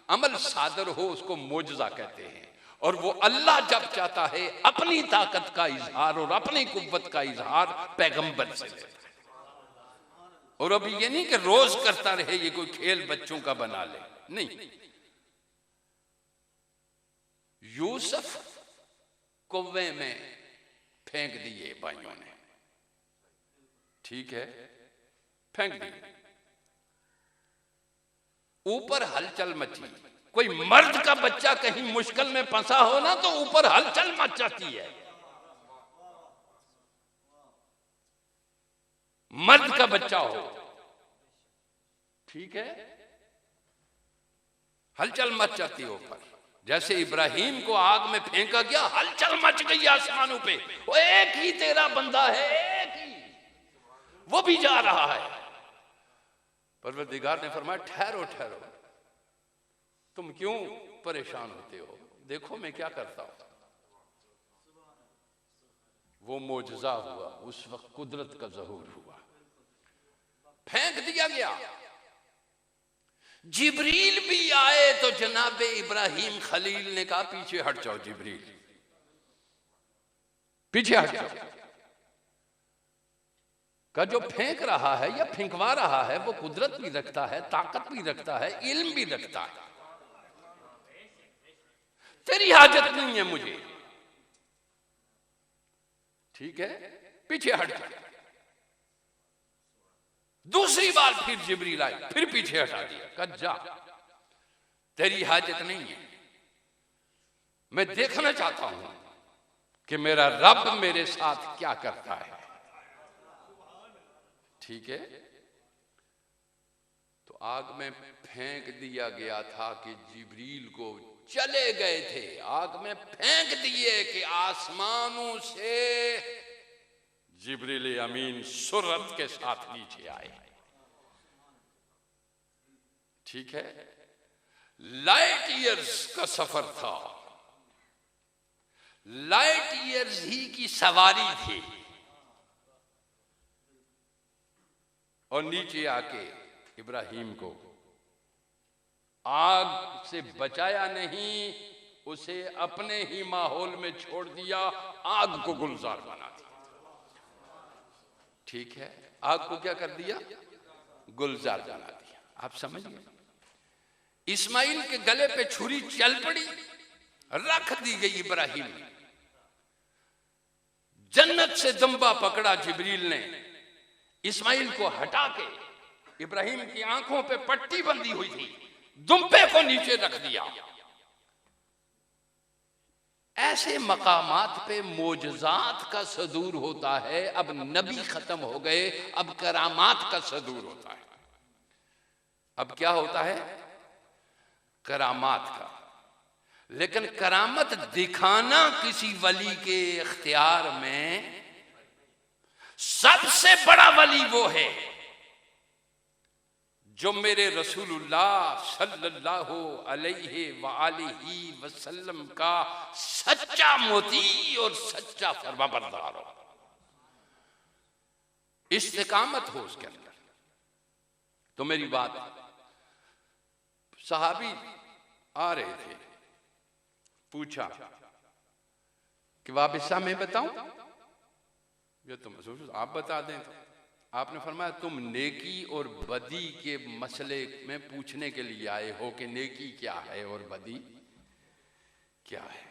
अमल सादर हो उसको मोजज़ा कहते हैं। और वो अल्लाह जब चाहता है अपनी ताकत का इजहार और अपनी कुव्वत का इजहार पैगंबर से लेता है। और अभी ये नहीं कि रोज करता रहे, ये कोई खेल बच्चों का बना ले, नहीं। यूसुफ कुएं में फेंक दिए भाइयों ने, ठीक है, फेंक दिए, ऊपर हलचल मची। कोई मर्द का बच्चा कहीं मुश्किल में फंसा हो ना तो ऊपर हलचल मच जाती है। मर्द का बच्चा हो, ठीक है, हलचल मच जाती है ऊपर। जैसे इब्राहिम को आग में फेंका गया, हलचल मच गई आसमानों पे, वो एक ही तेरा बंदा है, एक ही, वो भी जा रहा है। परवरदिगार ने फरमाया ठहरो ठहरो, तुम क्यों परेशान होते हो, देखो मैं क्या करता हूं। वो मोजज़ा हुआ, उस वक्त कुदरत का ज़हूर हुआ, फेंक दिया गया। जिब्रील भी आए तो जनाबे इब्राहिम खलील ने कहा पीछे हट जाओ, जिब्रील पीछे हट जाओ। का जो फेंक रहा है या फेंकवा रहा है वो कुदरत भी रखता है, ताकत भी रखता है, इल्म भी रखता है। तेरी हाजत नहीं है मुझे, ठीक है, पीछे हट जा। दूसरी बार फिर जिब्रील आई, फिर पीछे हटा दिया, कहा जा, तेरी हाजत नहीं है, मैं देखना चाहता हूं कि मेरा रब मेरे साथ क्या करता है, ठीक है। तो आग में फेंक दिया गया था कि जिब्रील को चले गए थे, आग में फेंक दिए कि आसमानों से जिब्रील अमीन सुरत के साथ नीचे आए। ठीक है, लाइट ईयर्स का सफर था, लाइट ईयर्स ही की सवारी थी, और नीचे आके इब्राहिम को आग से बचाया नहीं, उसे अपने ही माहौल में छोड़ दिया, आग को गुलजार बना दिया। ठीक है, आग को क्या कर दिया? गुलजार बना दिया। आप समझ गए? इस्माइल के गले पे छुरी चल पड़ी, रख दी गई इब्राहिम। जन्नत से दंबा पकड़ा जिब्रील ने, इस्माइल को हटा के इब्राहिम की आंखों पे पट्टी बंधी हुई थी, दुम्बे को नीचे रख दिया। ऐसे मकामात पे मोजज़ात का सदूर होता है। अब नबी खत्म हो गए, अब करामात का सदूर होता है। अब क्या होता है? करामात का। लेकिन करामत दिखाना किसी वली के इख्तियार में, सबसे बड़ा वली वो है जो मेरे रसूलुल्लाह सल्लल्लाहु अलैहि वआलिहि वसल्लम का सच्चा मोती और सच्चा फरमाबरदार हो, इस्तिकामत हो उसके अंदर। तो मेरी बात, सहाबी आ रहे थे, पूछा कि वाबिसा मैं बताऊं? ये तो आप बता दें। तो आपने फरमाया तुम नेकी और बदी के मसले में पूछने के लिए आए हो कि नेकी क्या है और बदी क्या है।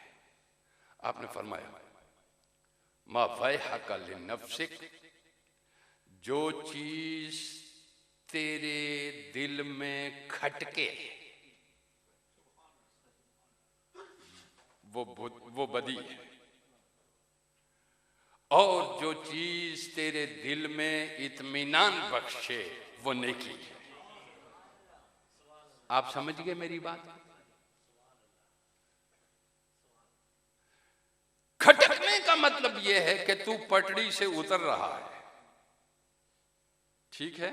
आपने फरमाया मा वैहका लिनफ्सिक, जो चीज तेरे दिल में खटके वो बदी है, और जो चीज तेरे दिल में इत्मीनान बख्शे वो नेकी है। आप समझ गए मेरी बात? खटकने का मतलब यह है कि तू पटड़ी से उतर रहा है, ठीक है,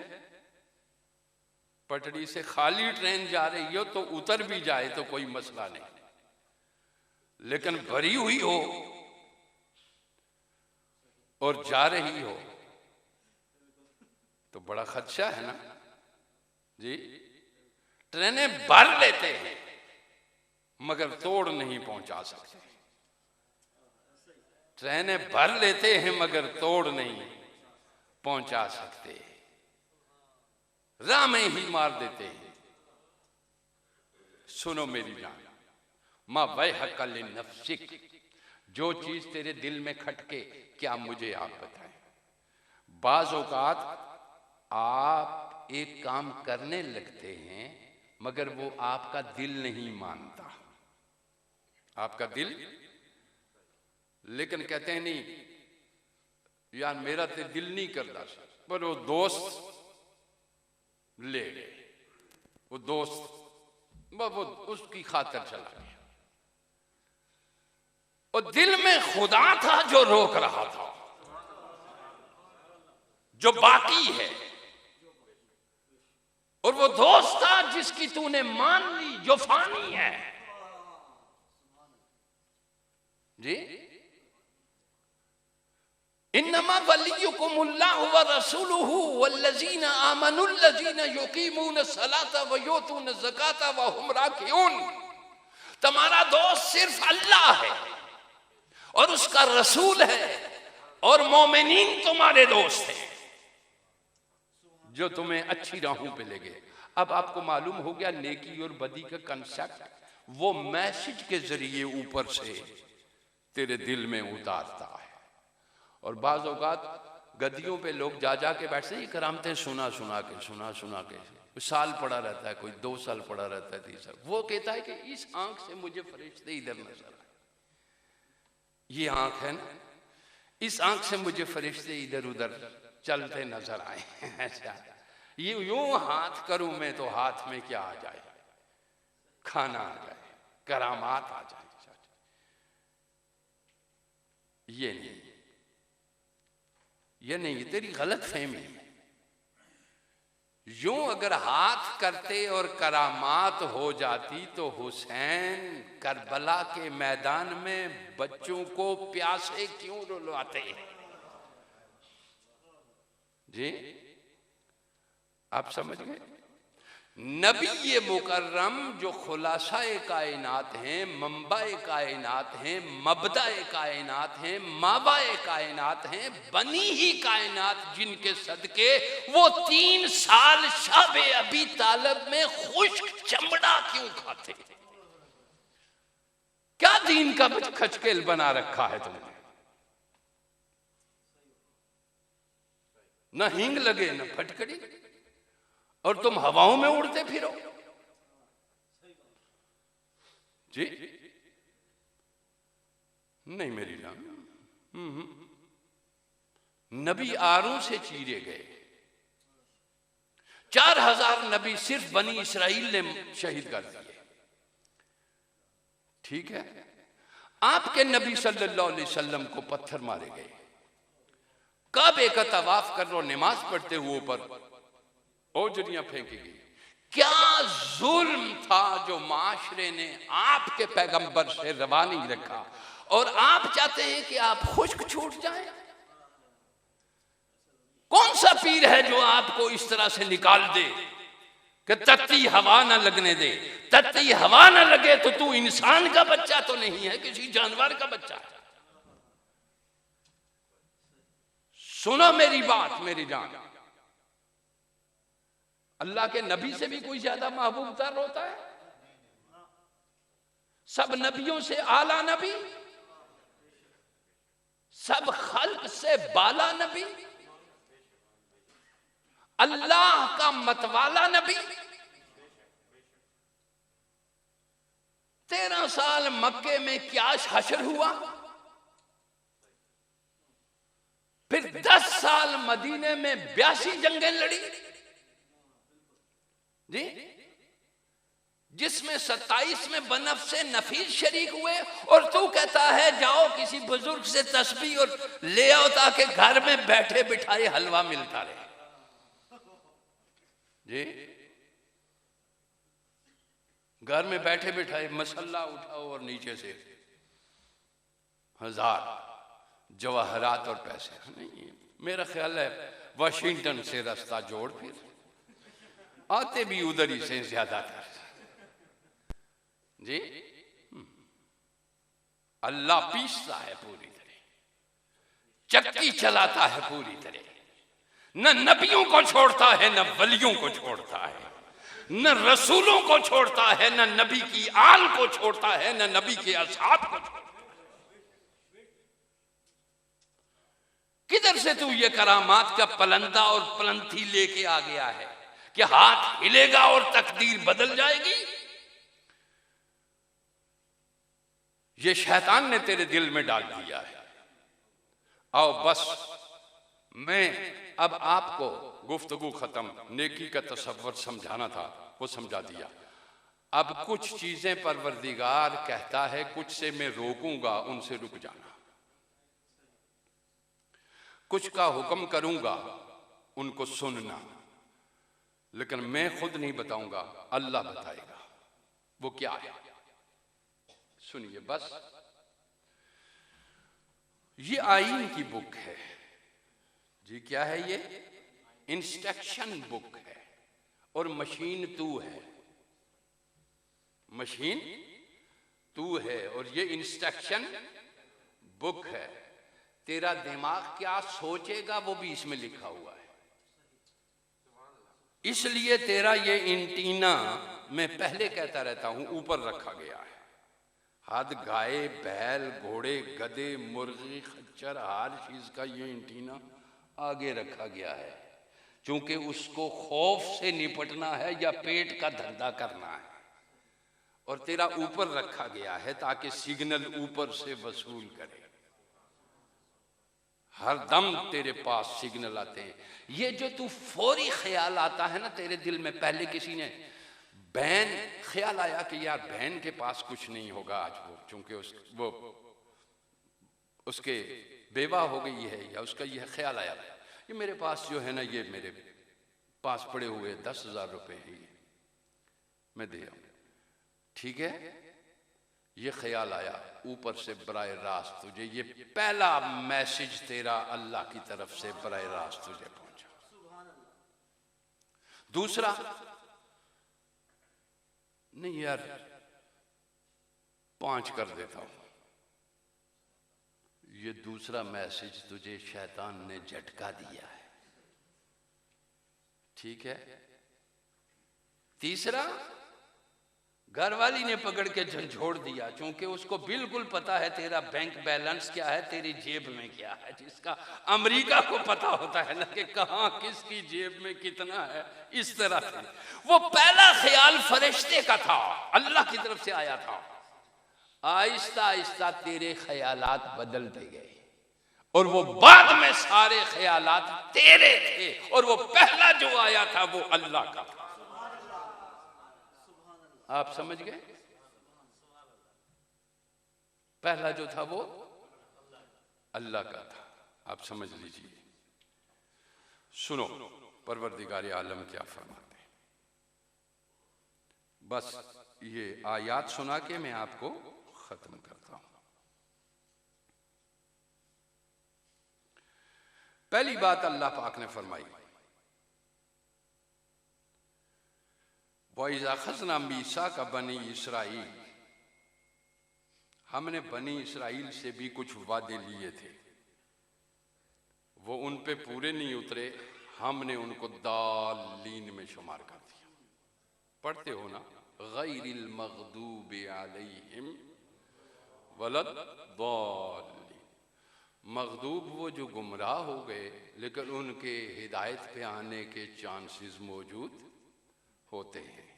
पटड़ी से खाली ट्रेन जा रही हो तो उतर भी जाए तो कोई मसला नहीं, लेकिन भरी हुई हो और जा रही हो तो बड़ा खदशा है ना जी। ट्रेनें भर लेते हैं मगर तोड़ नहीं पहुंचा सकते, ट्रेनें भर लेते हैं मगर तोड़ नहीं पहुंचा सकते, राह में ही मार देते हैं। सुनो मेरी जान, मा वैहका लिनफ्सिक, जो चीज तेरे दिल में खटके, क्या मुझे आप बताएं। बाज़ औक़ात आप एक काम करने लगते हैं मगर वो आपका दिल नहीं मानता, आपका दिल, लेकिन कहते हैं नहीं यार मेरा तो दिल नहीं करता, पर वो दोस्त ले गए, वो दोस्त वो उसकी खातिर चला गया, और दिल में खुदा था जो रोक रहा था, जो बाकी है, और वो दोस्त था जिसकी तूने मान ली, जो फानी है जी। इन्नमा वलियुकुमुल्लाहु व रसूलुहु वल्लज़ीना आमनुल्लज़ीना युकीमून सलाता व युतून ज़काता व हुम राकिऊन। तुम्हारा दोस्त सिर्फ अल्लाह है और उसका रसूल है, और मोमिनीन तुम्हारे दोस्त हैं जो तुम्हें अच्छी राहों पे ले गए। अब आपको मालूम हो गया नेकी और बदी का कंसेप्ट, वो मैसेज के जरिए ऊपर से तेरे दिल में उतारता है। और बाज़ औक़ात गद्दियों पे लोग जा जा के बैठते हैं, करामतें सुना सुना के साल पड़ा रहता है, कोई 2 साल पड़ा रहता है, 3 साल। वो कहता है कि इस आंख से मुझे फरिश्ते इधर नजर आए, ये आंख है ना, इस आंख से मुझे फरिश्ते इधर उधर चलते नजर आए। ऐसा ये यूं हाथ करूं मैं तो हाथ में क्या आ जाए, खाना आ जाए, करामात आ जाए। ये नहीं, ये तेरी गलत फहमी है। यूं अगर हाथ करते और करामात हो जाती तो हुसैन करबला के मैदान में बच्चों को प्यासे क्यों रुलवाते? जी आप समझ गए? नबी ये मुकर्रम जो खुलासाए कायनात हैं, मंबाए कायनात हैं, मबदाए कायनात हैं, माबाए कायनात हैं, बनी ही कायनात जिनके सदके वो 3 साल शाबे अबी तालब में खुश्क चमड़ा क्यों खाते? क्या दीन का खचकेल बना रखा है तुमने? न हिंग लगे न फटकड़ी, और तुम हवाओं में उड़ते फिरो। जी नहीं मेरी जान, नबी आरों से चीरे गए। 4000 नबी सिर्फ बनी इसराइल ने शहीद कर दिए। ठीक है, आपके नबी सल्लल्लाहु अलैहि वसल्लम को पत्थर मारे गए। काबे का तवाफ कर लो, नमाज पढ़ते हुए ऊपर ओजरियां फेंकी गई। क्या जुल्म था जो माशरे ने आपके पैगंबर से रवा नहीं रखा, और आप चाहते हैं कि आप खुश्क छूट जाएं? कौन सा पीर है जो आपको इस तरह से निकाल दे कि तत्ती हवा ना लगने दे? तत्ती हवा ना लगे तो तू इंसान का बच्चा तो नहीं है, किसी जानवर का बच्चा है। सुनो मेरी बात मेरी जान, अल्लाह के नबी से भी कोई ज्यादा महबूबदार होता है? सब नबियों से आला नबी, सब खल्क से बाला नबी, अल्लाह का मतवाला नबी। 13 साल मक्के में क्या हशर हुआ, फिर 10 साल मदीने में 82 जंगें लड़ी जी, जिसमें 27 में बनफ से नफीस शरीक हुए, और तू कहता है जाओ किसी बुजुर्ग से तस्बीह और ले आओ ताकि घर में बैठे बिठाए हलवा मिलता रहे। जी घर में बैठे बिठाए मसल्ला उठाओ और नीचे से 1000 जवाहरात और पैसे नहीं। मेरा ख्याल है वाशिंगटन से रास्ता जोड़, फिर आते भी उधर ही से ज्यादातर जी। अल्लाह पीसता है पूरी तरह, चक्की चलाता है पूरी तरह, न नबियों को छोड़ता है न वलियों को छोड़ता है, न रसूलों को छोड़ता है, न नबी की आल को छोड़ता है, न नबी के असहाब को छोड़ता है। किधर से तू ये करामात का पलंदा और पलंथी लेके आ गया है कि हाथ हिलेगा और तकदीर बदल जाएगी? ये शैतान ने तेरे दिल में डाल दिया है। आओ बस मैं अब आपको गुफ्तगू खत्म, नेकी का तसव्वुर समझाना था वो समझा दिया। अब कुछ चीजें परवरदिगार कहता है कुछ से मैं रोकूंगा, उनसे रुक जाना। कुछ का हुक्म करूंगा उनको सुनना, लेकिन मैं खुद नहीं बताऊंगा, अल्लाह बताएगा। वो क्या है सुनिए बस। ये आईन की बुक है जी। क्या है ये? इंस्ट्रक्शन बुक है, और मशीन तू है, मशीन तू है, और ये इंस्ट्रक्शन बुक है। तेरा दिमाग क्या सोचेगा वो भी इसमें लिखा हुआ है। इसलिए तेरा ये एंटीना मैं पहले कहता रहता हूं ऊपर रखा गया है। हद गाय बैल घोड़े गधे मुर्गी खच्चर हर चीज का ये एंटीना आगे रखा गया है, क्योंकि उसको खौफ से निपटना है या पेट का धंधा करना है। और तेरा ऊपर रखा गया है ताकि सिग्नल ऊपर से वसूल करे। हर दम तेरे पास सिग्नल आते हैं। ये जो तू फौरी ख्याल आता है ना तेरे दिल में, पहले किसी ने बहन ख्याल आया कि यार बहन के पास कुछ नहीं होगा आज, वो चूंकि वो उसके बेवा हो गई है, या उसका यह ख्याल आया कि मेरे पास जो है ना ये मेरे पास पड़े हुए 10,000 रुपए हैं, ये मैं दे आऊं, ठीक है। ये ख्याल आया ऊपर से बराए रास्त तुझे, ये पहला मैसेज तेरा अल्लाह की तरफ से बराए रास्त तुझे पहुंचा। दूसरा, नहीं यार 5 कर देता हूं, ये दूसरा मैसेज तुझे शैतान ने झटका दिया है, ठीक है। तीसरा, घरवाली ने पकड़ के झंझोड़ दिया, क्योंकि उसको बिल्कुल पता है तेरा बैंक बैलेंस क्या है, तेरी जेब में क्या है, जिसका अमेरिका को पता होता है ना कि कहां किसकी जेब में कितना है। इस तरह से वो पहला ख्याल फरिश्ते का था, अल्लाह की तरफ से आया था। आहिस्ता आहिस्ता तेरे ख्यालात बदलते गए और वो बाद में सारे ख्यालात तेरे थे, और वो पहला जो आया था वो अल्लाह का था। आप समझ गए? पहला जो था वो अल्लाह का था। आप समझ लीजिए। सुनो परवरदिगार आलम क्या फरमाते हैं। बस ये आयात सुना के मैं आपको खत्म करता हूं। पहली बात अल्लाह पाक ने फरमाई, वइज़ा अख़ज़ना मीसाक़ बनी इसराइल, हमने बनी इसराइल से भी कुछ वादे लिए थे, वो उन पे पूरे नहीं उतरे, हमने उनको दालीन में शुमार कर दिया। पढ़ते हो ना, गैरिल मग़दूबि अलैहिम वलद्दालीन। मग़दूब वो जो गुमराह हो गए, लेकिन उनके हिदायत पे आने के चांसेस मौजूद होते हैं।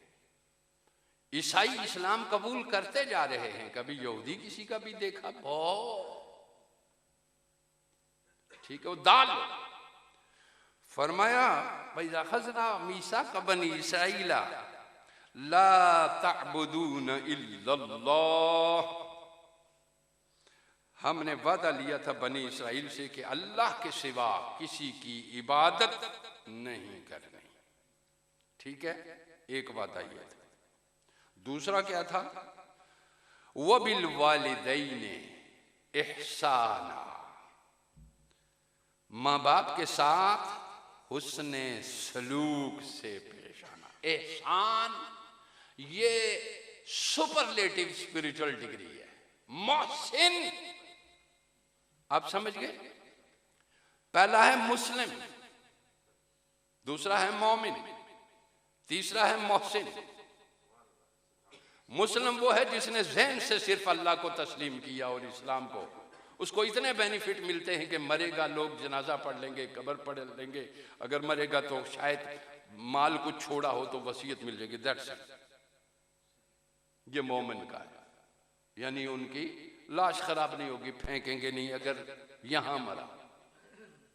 ईसाई इस्लाम कबूल करते जा रहे हैं, कभी यहूदी किसी का भी देखा ठीक है, वो दाल फरमाया वइज़ा अख़ज़ना मीसाक़ बनी इसराइल ला तअबुदून इल्लल्लाह। हमने वादा लिया था बनी इसराइल से कि अल्लाह के सिवा किसी की इबादत नहीं करनी, ठीक है। एक वादा ये था। दूसरा क्या था, वबिल वालिदैनि इहसाना, माँ बाप के साथ हुस्ने सलूक से पेश आना। एहसान ये सुपरलेटिव स्पिरिचुअल डिग्री है। मोहसिन, आप समझ गए? पहला है मुस्लिम, दूसरा है मोमिन, तीसरा है मोहसिन। मुस्लिम वो है जिसने ज़हन से सिर्फ अल्लाह को तस्लीम किया और इस्लाम को, उसको इतने बेनिफिट मिलते हैं कि मरेगा लोग जनाजा पढ़ लेंगे, कब्र पढ़ लेंगे, अगर मरेगा तो शायद माल कुछ छोड़ा हो तो वसीयत मिल जाएगी। That's it. ये मोमिन का है, यानी उनकी लाश खराब नहीं होगी, फेंकेंगे नहीं अगर यहां मरा,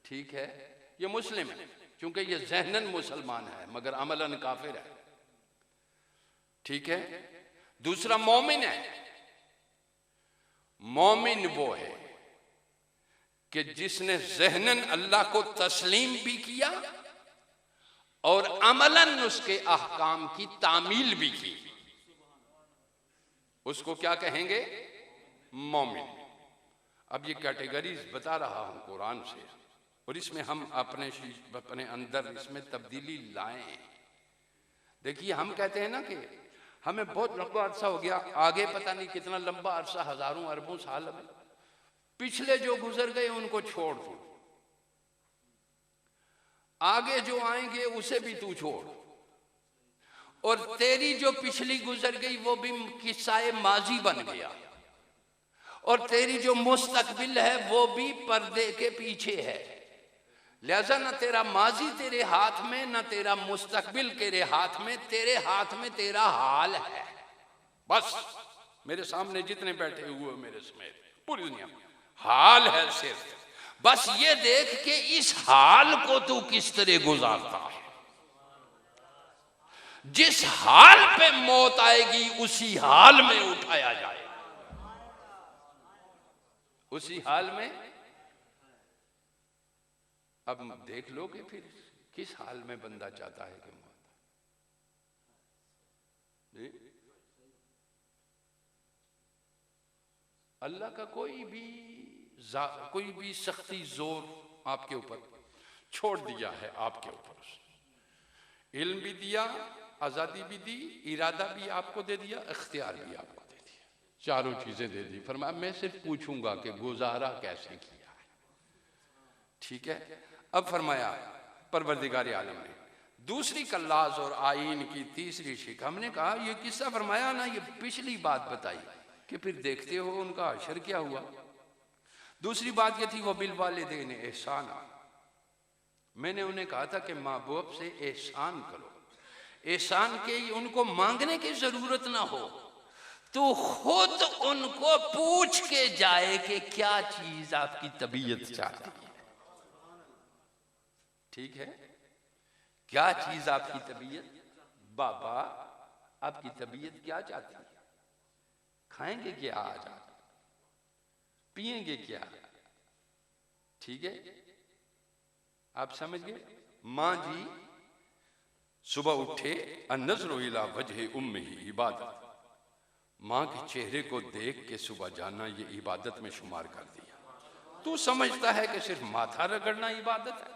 ठीक है। ये मुस्लिम है क्योंकि ये ज़हनन मुसलमान है मगर अमलन काफिर है, ठीक है। दूसरा मोमिन है। मोमिन वो है कि जिसने ज़हनन अल्लाह को तस्लीम भी किया और अमलन उसके अहकाम की तामील भी की, उसको क्या कहेंगे? मोमिन। अब ये कैटेगरीज बता रहा हूं कुरान से, और इसमें हम अपने अंदर इसमें तब्दीली लाएं। देखिए, हम कहते हैं ना कि हमें बहुत लंबा अरसा हो गया, आगे पता नहीं कितना लंबा अरसा, हजारों अरबों साल में, पिछले जो गुजर गए उनको छोड़ दो, आगे जो आएंगे उसे भी तू छोड़, और तेरी जो पिछली गुजर गई वो भी किस्सा माजी बन गया, और तेरी जो मुस्तकबिल है वो भी पर्दे के पीछे है। लिहाजा न तेरा माजी तेरे हाथ में, न तेरा मुस्तकबिल तेरे हाथ में, तेरे हाथ में तेरा हाल है। बस मेरे सामने जितने बैठे हुए मेरे समेत पूरी दुनिया में हाल है सिर्फ। बस ये देख के इस हाल को तू किस तरह गुजारता है। जिस हाल पे मौत आएगी उसी हाल में उठाया जाए, उसी हाल में। अब देख लो कि फिर किस हाल में बंदा चाहता है कि मौत जी? अल्लाह का कोई भी सख्ती जोर आपके ऊपर छोड़ दिया है, आपके ऊपर उसने इल्म भी दिया, आजादी भी दी, इरादा भी आपको दे दिया, इख्तियार भी आपको दे दिया, चारों चीजें दे दी। फरमाया मैं सिर्फ पूछूंगा कि गुजारा कैसे किया है। ठीक है। अब फरमाया परवरदिगार आलम ने दूसरी कल्लाज और आईन की तीसरी शिक। हमने कहा ये किस्सा फरमाया ना, ये पिछली बात बताई कि फिर देखते हो उनका अशर क्या हुआ। दूसरी बात ये थी वो बिल वालिदैन एहसान। मैंने उन्हें कहा था कि माँ बाप से एहसान करो, एहसान के उनको मांगने की जरूरत ना हो, तो खुद उनको पूछ के जाए कि क्या चीज आपकी तबीयत चाहती है। ठीक है, क्या चीज आपकी तबीयत, बाबा आपकी तबीयत क्या चाहती है, खाएंगे क्या आज आप, पिएंगे क्या। ठीक है, आप समझ गए। माँ जी सुबह उठे, अन्नज़्रु इला वजहि उम्मिही इबादत, माँ के चेहरे को देख के सुबह जाना ये इबादत में शुमार कर दिया। तू समझता है कि सिर्फ माथा रगड़ना इबादत है।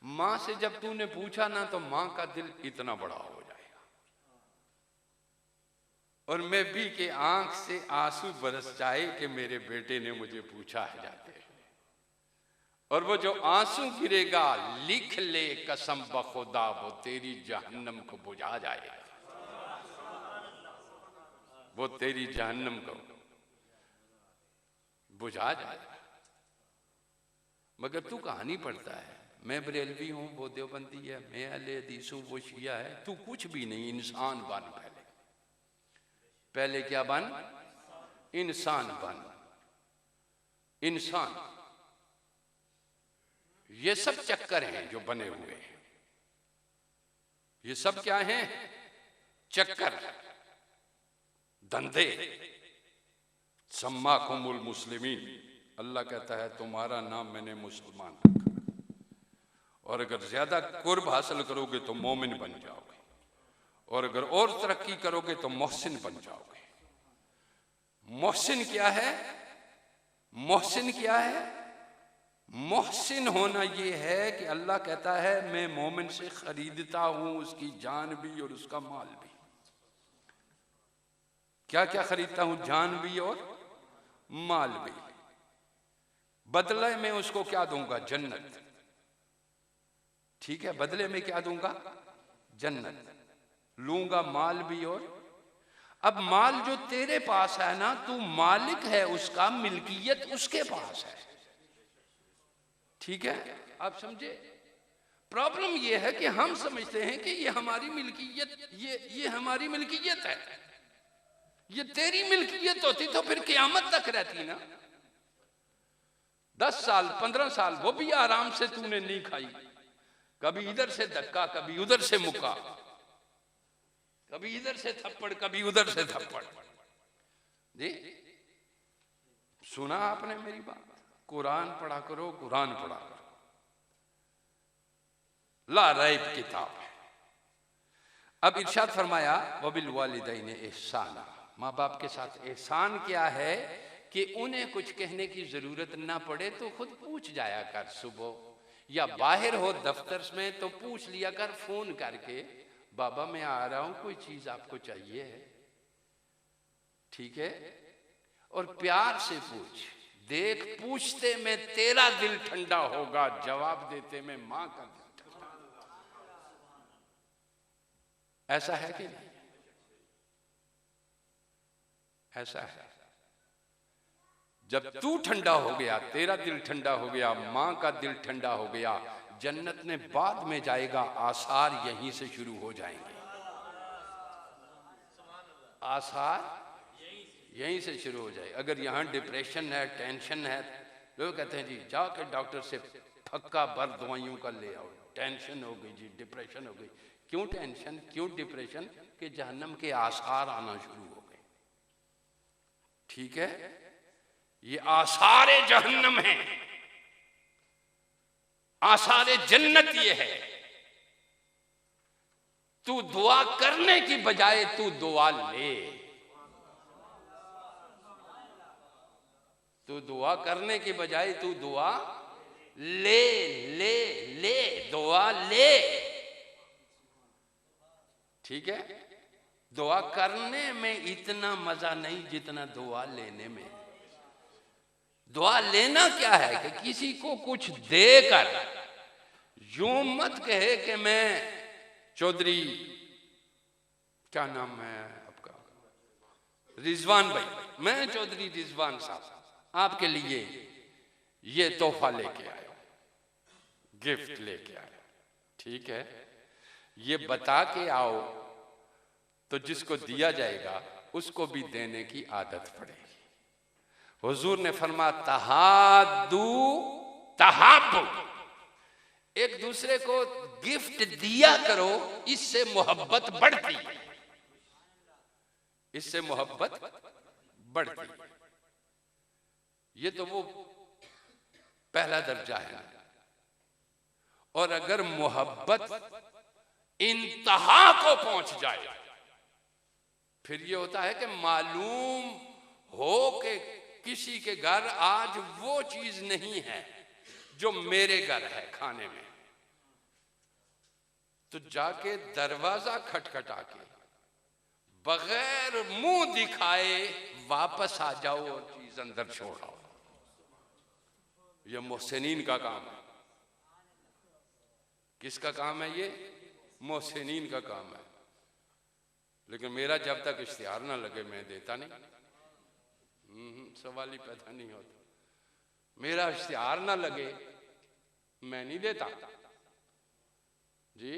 माँ से जब तूने पूछा ना तो माँ का दिल इतना बड़ा हो जाएगा, और मैं भी के आंख से आंसू बरस जाए कि मेरे बेटे ने मुझे पूछा है जाते, और वो जो आंसू गिरेगा लिख ले कसम बखुदा वो तेरी जहन्नम को बुझा जाएगा, वो तेरी जहन्नम को बुझा जाएगा। मगर तू कहानी पढ़ता है, मैं बरेलवी हूं वो देवबंदी है, मैं अहले हदीस हूं वो शिया है। तू कुछ भी नहीं, इंसान बन। पहले क्या बन, इंसान बन। इंसान, ये सब चक्कर हैं जो बने हुए हैं, ये सब क्या हैं, चक्कर, धंधे। सम्माकुमुल मुस्लिमीन, अल्लाह कहता है तुम्हारा नाम मैंने मुसलमान रखा, और अगर ज्यादा कुर्ब हासिल करोगे तो मोमिन बन जाओगे, और अगर और तरक्की करोगे तो मोहसिन बन जाओगे। मोहसिन क्या है, मोहसिन क्या है, मोहसिन होना ये है कि अल्लाह कहता है मैं मोमिन से खरीदता हूं उसकी जान भी और उसका माल भी। क्या क्या खरीदता हूं, जान भी और माल भी। बदले में उसको क्या दूंगा, जन्नत। ठीक है, बदले में क्या दूंगा, जन्नत। लूंगा माल भी और, अब माल जो तेरे पास है ना, तू मालिक है उसका, मिल्कियत उसके पास है। ठीक है, आप समझे। प्रॉब्लम यह है कि हम समझते हैं कि ये हमारी मिल्कियत, ये हमारी मिल्कियत है। ये तेरी मिल्कियत होती तो फिर क़यामत तक रहती ना। 10 साल 15 साल वो भी आराम से तूने नहीं खाई, कभी इधर से धक्का, कभी उधर से मुक्का, कभी इधर से थप्पड़, कभी उधर से थप्पड़। जी सुना आपने मेरी बात, कुरान पढ़ा करो, कुरान पढ़ा करो, ला रैब किताब है। अब इरशाद फरमाया वबिल वालिदैन एहसाना, माँ बाप के साथ एहसान क्या है कि उन्हें कुछ कहने की जरूरत ना पड़े तो खुद पूछ जाया कर। सुबह या बाहर हो दफ्तर में तो पूछ लिया कर फोन करके, बाबा मैं आ रहा हूं, कोई चीज आपको चाहिए है। ठीक है, और प्यार से पूछ, देख पूछते में तेरा दिल ठंडा होगा, जवाब देते में मां का दिल ठंडा। ऐसा है कि नहीं, ऐसा है। जब तू ठंडा हो गया, तेरा दिल ठंडा हो गया, मां का दिल ठंडा हो गया, जन्नत में बाद में जाएगा, आसार यहीं से शुरू हो जाएंगे। आसार यहीं से शुरू हो जाए। अगर यहाँ डिप्रेशन है, टेंशन है, लोग कहते हैं जी जाके डॉक्टर से फक्का भर दवाइयों का ले आओ, टेंशन हो गई जी, डिप्रेशन हो गई। क्यों टेंशन, क्यों डिप्रेशन, कि जहन्नम के आसार आना शुरू हो गए। ठीक है, ये आसार जहन्नम है। आसारे जन्नत ये है, तू दुआ करने की बजाय तू दुआ ले। तू दुआ करने की बजाय तू दुआ ले ले ले, दुआ ले। ठीक है, दुआ करने में इतना मजा नहीं जितना दुआ लेने में। दुआ लेना क्या है कि किसी को कुछ देकर, यूं मत कहे कि मैं चौधरी, क्या नाम है आपका, रिजवान भाई, मैं चौधरी रिजवान साहब आपके लिए ये तोहफा लेके आया, गिफ्ट लेके आया। ठीक है, ये बता के आओ तो जिसको दिया जाएगा उसको भी देने की आदत पड़ेगी। हुजूर ने फरमाया तहादू तहाब्बु, एक दूसरे को गिफ्ट दिया करो, इससे मोहब्बत बढ़ती है, इससे मोहब्बत बढ़ती है। ये तो वो पहला दर्जा है। और अगर मोहब्बत इंतहा को पहुंच जाए, फिर ये होता है कि मालूम हो कि किसी के घर आज वो चीज नहीं है जो मेरे घर है खाने में, तो जाके दरवाजा खटखटा के बगैर मुंह दिखाए वापस आ जाओ और चीज अंदर छोड़ आओ। ये मोहसिनीन का काम है। किसका काम है ये? मोहसिनीन का काम है। लेकिन मेरा जब तक इश्तिहार ना लगे मैं देता नहीं। सवाल ही पैदा नहीं होता। मेरा इश्तिहार ना लगे मैं नहीं देता जी।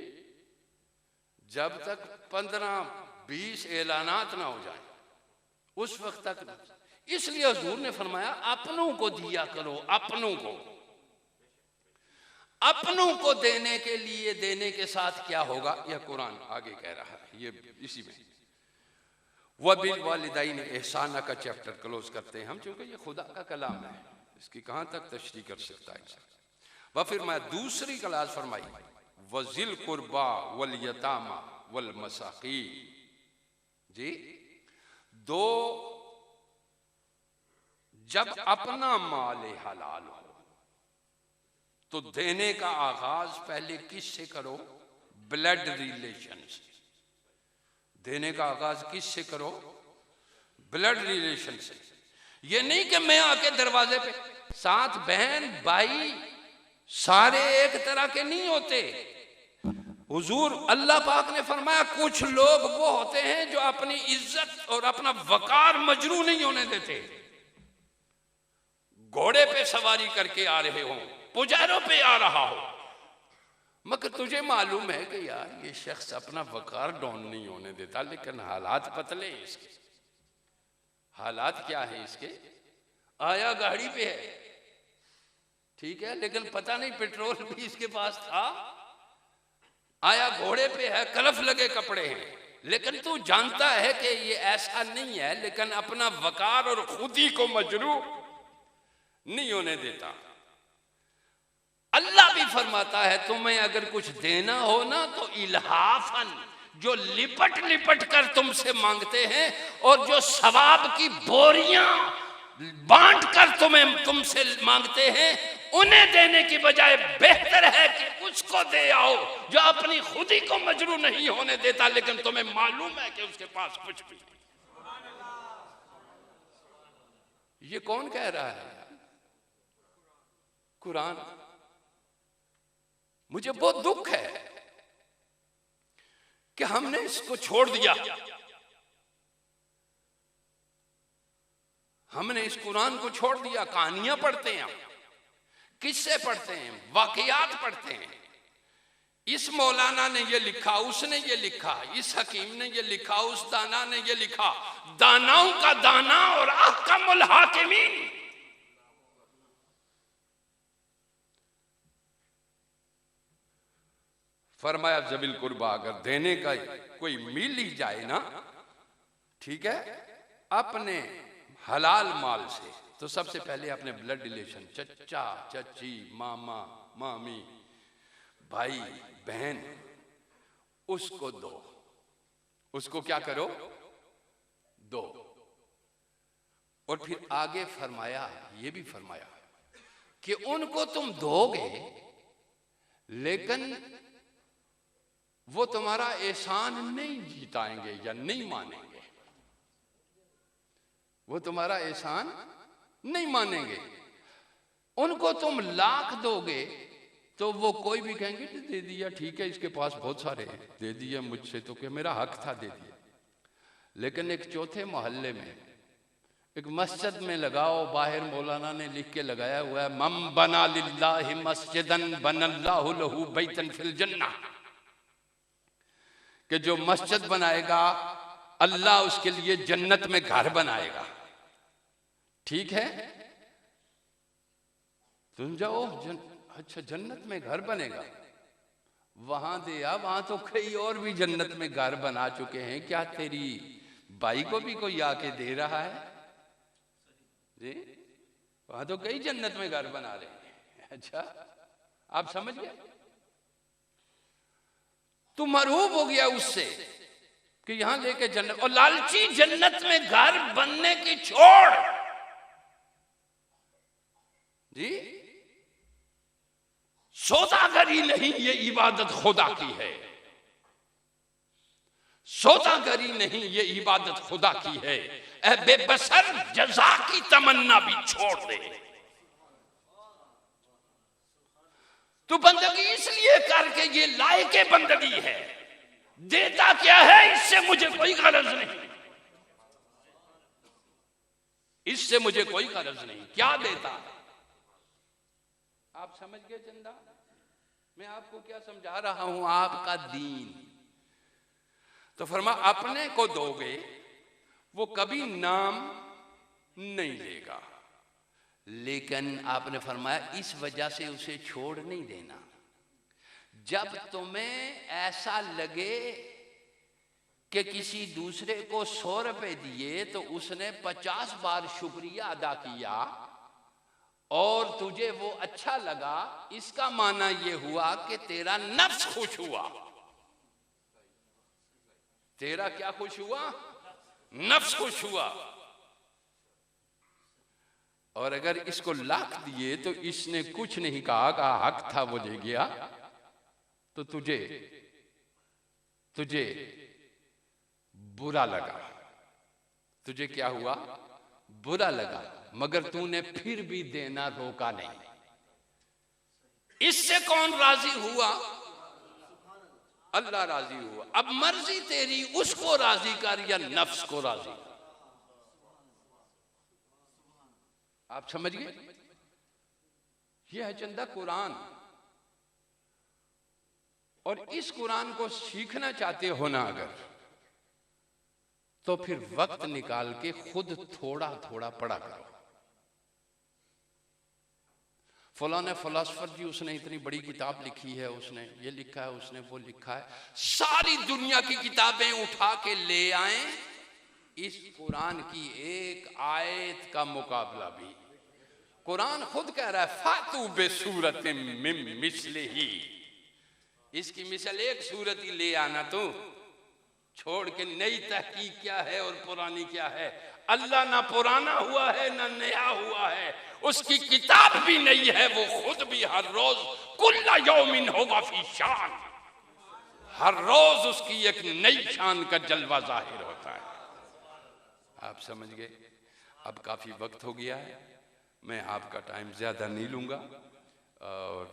जब तक 15-20 ऐलानात ना हो जाए उस वक्त तक ना। इसलिए हुजूर ने फरमाया अपनों को दिया करो, अपनों को देने के लिए, देने के साथ क्या होगा यह कुरान आगे कह रहा है। ये इसी में वबिल वालिदैन एहसाना का चैप्टर क्लोज करते हैं हम, क्योंकि ये खुदा का कलाम है, इसकी कहां तक तशरीह कर सकता है। वह फिर मैं दूसरी क्लास फरमाई वजिल कुर्बा वल यतामा वल मसाकीन जी। दो, जब अपना माल हलाल हो तो देने का आगाज पहले किससे करो? ब्लड रिलेशन से। देने का आगाज किससे करो? ब्लड रिलेशन से। ये नहीं कि मैं आके दरवाजे पे, साथ बहन भाई सारे एक तरह के नहीं होते। हुजूर अल्लाह पाक ने फरमाया कुछ लोग वो होते हैं जो अपनी इज्जत और अपना वकार मजरू नहीं होने देते। घोड़े पे सवारी करके आ रहे हो, पुजारों पे आ रहा हो, मगर तुझे मालूम है कि यार ये शख्स अपना वकार डाउन नहीं होने देता, लेकिन हालात पतले हैं इसके। हालात क्या है इसके? आया गाड़ी पे है, ठीक है, लेकिन पता नहीं पेट्रोल भी इसके पास था। आया घोड़े पे है, कलफ लगे कपड़े हैं, लेकिन तू जानता है कि ये ऐसा नहीं है, लेकिन अपना वकार और खुदी को मजरू नहीं होने देता। अल्लाह भी फरमाता है तुम्हें अगर कुछ देना हो ना तो इल्हाफन, जो लिपट लिपट कर तुमसे मांगते हैं और जो सवाब की बोरियां बांट कर तुमसे मांगते हैं, उन्हें देने की बजाय बेहतर है कि उसको दे आओ जो अपनी खुदी को मजरू नहीं होने देता, लेकिन तुम्हें मालूम है कि उसके पास कुछ भी। ये कौन कह रहा है? कुरान। मुझे बहुत दुख है कि हमने इसको छोड़ दिया। हमने इस कुरान को छोड़ दिया। कहानियां पढ़ते हैं, किस्से पढ़ते हैं, वाकयात पढ़ते हैं। इस मौलाना ने ये लिखा, उसने ये लिखा, इस हकीम ने ये लिखा, उस दाना ने ये लिखा। दानाओं का दाना और अहकमुल हाकिमीन। फरमाया जबिल कुर्बा, अगर देने का कोई मिल ही जाए ना, ठीक है, अपने हलाल माल से, तो सबसे पहले अपने ब्लड रिलेशन, चचा चची, मामा मामी, भाई बहन, उसको दो, उसको क्या करो, दो। और फिर आगे फरमाया, ये भी फरमाया कि उनको तुम दोगे लेकिन वो तुम्हारा एहसान नहीं जीताएंगे या नहीं मानेंगे, वो तुम्हारा एहसान नहीं मानेंगे। उनको तुम लाख दोगे तो वो कोई भी कहेंगे दे दिया, ठीक है, इसके पास बहुत सारे हैं, दे दिया, मुझसे तो क्या मेरा हक था, दे दिया। लेकिन एक चौथे मोहल्ले में, एक मस्जिद में लगाओ, बाहर मौलाना ने लिख के लगाया हुआ है, मम बना लिल्लाहि मस्जिदन बनल्लाहु लहू बैतन फिल जन्नह, कि जो मस्जिद बनाएगा अल्लाह उसके लिए जन्नत में घर बनाएगा। ठीक है, तुम जाओ अच्छा जन्नत में घर बनेगा, वहां दिया, वहां तो कई और भी जन्नत में घर बना चुके हैं, क्या तेरी बाई को भी कोई आके दे रहा है जी? वहां तो कई जन्नत में घर बना रहे हैं। अच्छा, आप समझ गए? तू मरूब हो गया उससे कि यहां लेके जन्नत, और लालची जन्नत में घर बनने की छोड़ जी, सौदागरी नहीं, ये इबादत खुदा की है। सौदागरी नहीं, ये इबादत खुदा की है। ऐ बेबसर, जज़ा की तमन्ना भी छोड़ दे। तू बंदगी इसलिए करके ये लायके बंदगी है, देता क्या है इससे मुझे कोई गरज नहीं, इससे मुझे कोई गरज नहीं, क्या देता। आप समझ गए चंदा? मैं आपको क्या समझा रहा हूं, आपका दीन। तो फरमा अपने को दोगे वो कभी नाम नहीं लेगा, लेकिन आपने फरमाया इस वजह से उसे छोड़ नहीं देना। जब तुम्हें ऐसा लगे कि किसी दूसरे को 100 रुपए दिए तो उसने 50 बार शुक्रिया अदा किया और तुझे वो अच्छा लगा, इसका माना ये हुआ कि तेरा नफ्स खुश हुआ। तेरा क्या खुश हुआ? नफ्स खुश हुआ। और अगर इसको लाख दिए तो इसने कुछ नहीं कहा, हक था वो ले गया, तो तुझे बुरा लगा। तुझे क्या हुआ? बुरा लगा, मगर तूने फिर भी देना रोका नहीं। इससे कौन राजी हुआ? अल्लाह राजी हुआ। अब मर्जी तेरी, उसको राजी कर या नफ्स को राजी। आप समझ गए? यह है चंदा कुरान। और इस कुरान को सीखना चाहते हो ना अगर, तो फिर वक्त निकाल के खुद थोड़ा थोड़ा पढ़ा करो। फलाने फिलोसफर जी, उसने इतनी बड़ी किताब लिखी है, उसने ये लिखा है, उसने वो लिखा है, सारी दुनिया की किताबें उठा के ले आए, इस कुरान की एक आयत का मुकाबला भी। कुरान खुद कह रहा है फातू बेसूरत मिन मिस्लिही, इसकी मिसाल एक सूरत ही ले आना, तू छोड़ के नई तहकीक क्या है और पुरानी क्या है। अल्लाह ना पुराना हुआ है ना नया हुआ है, उसकी किताब भी नहीं है, वो खुद भी हर रोज कुल्ला यौमिन हुवा फी शान, हर रोज उसकी एक नई शान का जलवा जाहिर होता है। आप समझ गए? अब काफी वक्त हो गया है, मैं आपका टाइम ज्यादा नहीं लूंगा, और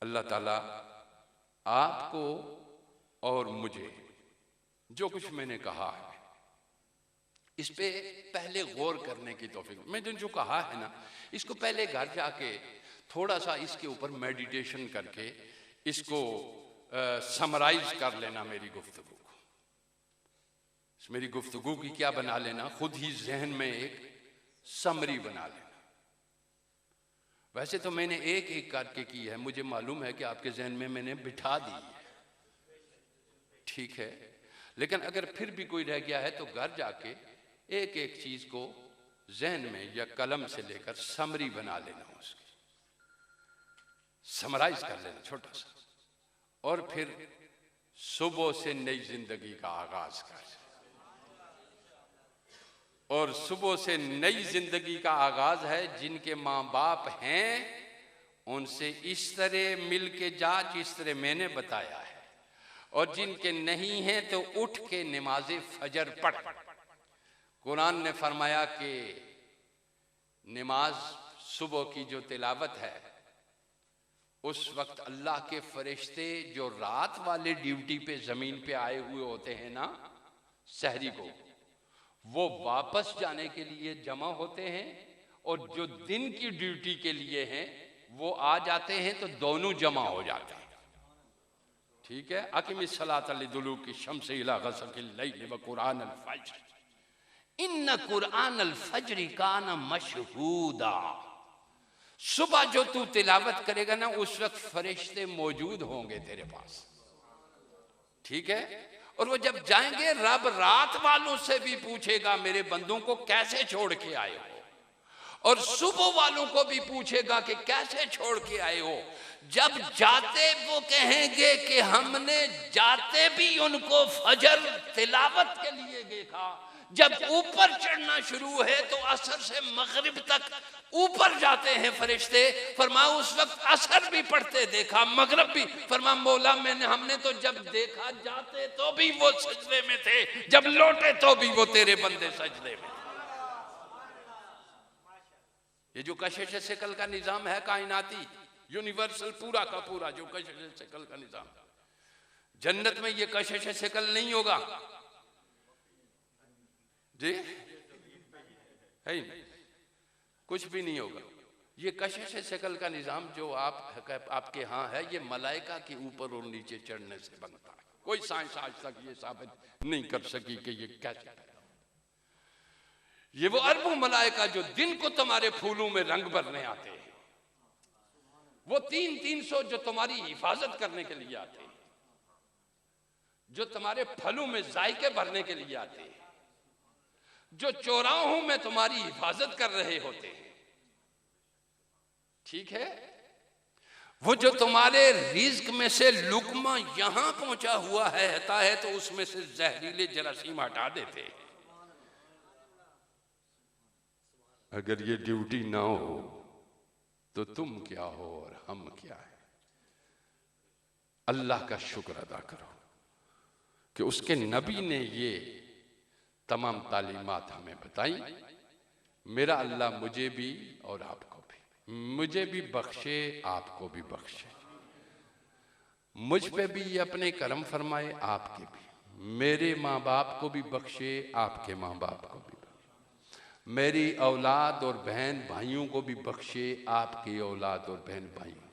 अल्लाह ताला आपको और मुझे जो कुछ मैंने कहा है इस पे पहले गौर करने की तौफीक। मैंने जो कहा है ना, इसको पहले घर जाके थोड़ा सा इसके ऊपर मेडिटेशन करके इसको समराइज कर लेना, मेरी गुफ्तगू को। मेरी गुफ्तगू की क्या बना लेना, खुद ही जहन में एक समरी बना लेना। वैसे तो मैंने एक एक करके की है, मुझे मालूम है कि आपके जहन में मैंने बिठा दी है, ठीक है, लेकिन अगर फिर भी कोई रह गया है तो घर जाके एक एक चीज को जहन में या कलम से लेकर समरी बना लेना, उसकी समराइज कर लेना छोटा सा। और फिर सुबह से नई जिंदगी का आगाज कर, और सुबह से नई जिंदगी का आगाज है। जिनके माँ बाप हैं उनसे इस तरह मिल के जा जिस तरह मैंने बताया है, और जिनके नहीं हैं तो उठ के नमाज फजर पढ़। कुरान ने फरमाया कि नमाज सुबह की जो तिलावत है, उस वक्त अल्लाह के फरिश्ते जो रात वाले ड्यूटी पे जमीन पे आए हुए होते हैं ना सहरी को, वो वापस जाने के लिए जमा होते हैं, और जो दिन की ड्यूटी के लिए हैं वो आ जाते हैं, तो दोनों जमा हो जाते हैं। ठीक है, अकीमिस सलात लिदुलूकी शम्स इला गसकिल लैल व कुरान अल फज्र इन्न कुरान अल फज्र कान मशहूदा। सुबह जो तू तिलावत करेगा ना, उस वक्त फरिश्ते मौजूद होंगे तेरे पास। ठीक है, और वो जब जाएंगे रब रात वालों से भी पूछेगा मेरे बंदों को कैसे छोड़ के आए हो, और सुबह वालों को भी पूछेगा कि कैसे छोड़ के आए हो। जब जाते वो कहेंगे कि हमने जाते भी उनको फजर तिलावत के लिए देखा। जब ऊपर चढ़ना शुरू है तो असर से मगरिब तक ऊपर जाते हैं फरिश्ते। फरमा उस वक्त असर भी पढ़ते देखा, मगरिब भी। फरमा मौला हमने तो जब देखा जाते तो भी वो सजदे में थे, जब लौटे तो भी वो तेरे बंदे सजदे में। ये जो कशिश शकल का निजाम है कायनाती यूनिवर्सल, पूरा का पूरा जो कशिश शकल का निजाम, जन्नत में ये कशिश शकल नहीं होगा जी, है नहीं, कुछ भी नहीं होगा। ये कशिश शकल का निजाम जो आपके यहाँ है, ये मलाइका के ऊपर और नीचे चढ़ने से बनता है। कोई साइंस आज तक ये साबित नहीं कर सकी कि ये कैसे है। ये वो अरबों मलाइका जो दिन को तुम्हारे फूलों में रंग भरने आते हैं, वो 300 जो तुम्हारी हिफाजत करने के लिए आते हैं, जो तुम्हारे फलों में जायके भरने के लिए आते हैं, जो चौराहों में तुम्हारी हिफाजत कर रहे होते हैं। ठीक है, वो जो तुम्हारे रिज्क में से लुकमा यहां पहुंचा हुआ है तो उसमें से जहरीले जरासीम हटा देते हैं। अगर ये ड्यूटी ना हो तो तुम क्या हो और हम क्या है। अल्लाह का शुक्र अदा करो कि उसके नबी ने ये तमाम तालीमात हमें बताई। मेरा अल्लाह मुझे भी और आपको भी, मुझे भी बख्शे आपको भी बख्शे, मुझ पे भी ये अपने करम फरमाए, आपके भी, मेरे माँ बाप को भी बख्शे, आपके माँ बाप को भी, मेरी औलाद और बहन भाइयों को भी बख्शे, आपकी औलाद और बहन भाइयों,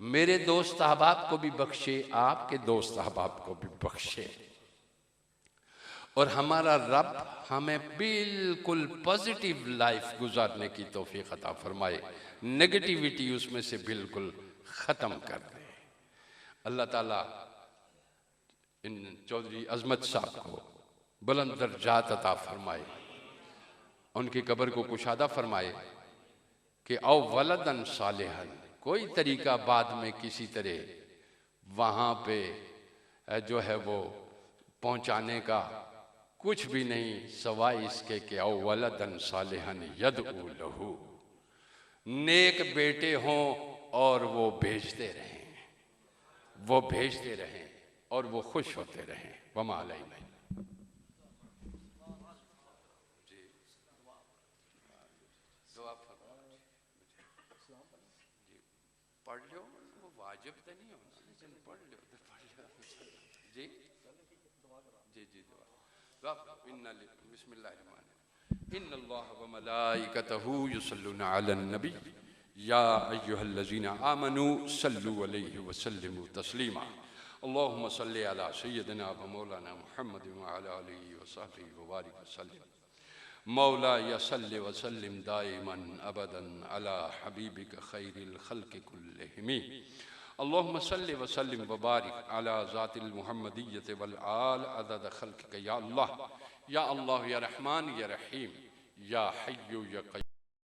मेरे दोस्त अहबाब को भी बख्शे, आपके दोस्त अहबाब को भी बख्शे। और हमारा रब हमें बिल्कुल पॉजिटिव लाइफ गुजारने की तौफीक अता फरमाए, नेगेटिविटी उसमें से बिल्कुल ख़त्म कर दे। अल्लाह ताला इन चौधरी अजमत साहब को बुलंद दर्जात अता फरमाए, उनकी कब्र को कुशादा फरमाए कि औ वलदन सालिहन, कोई तरीका बाद में किसी तरह वहाँ पे जो है वो पहुँचाने का कुछ भी नहीं, सवाए इसके कि औ वलदन सालिहन यदउ लहू, नेक बेटे हों और वो भेजते रहें, वो भेजते रहें और वो खुश होते रहें। वमा अलैना। पढ़ लो, वो वाजिब तो नहीं होना, लेकिन पढ़ लो तो पढ़ लो जी जी जी। दुआ इन्नल्लाह व मलाइकतहू युसल्लूना अलन नबी या अय्युहल्लज़ीना आमनू सल्लु अलैहि व सल्लिमू तस्लीमा। अल्लाहुम्मा सल्लि अला सय्यिदिना व मौलाना मुहम्मद व अला आलिहि व सहबिहि व बारिक व सल्लिम। मौला या सल्लि व सल्लिम दाइमन अबदन अला हबीबिक खैरिल खल्क़ि कुल्लिहिम। अल्लाहुम्मा सल्लि व सल्लिम व बारिक अला ज़ातिल मुहम्मदिय्यति वल आल अदद खल्क़िक या अल्लाह या रहमान या रहीम या हय्यु या क़य्यूम।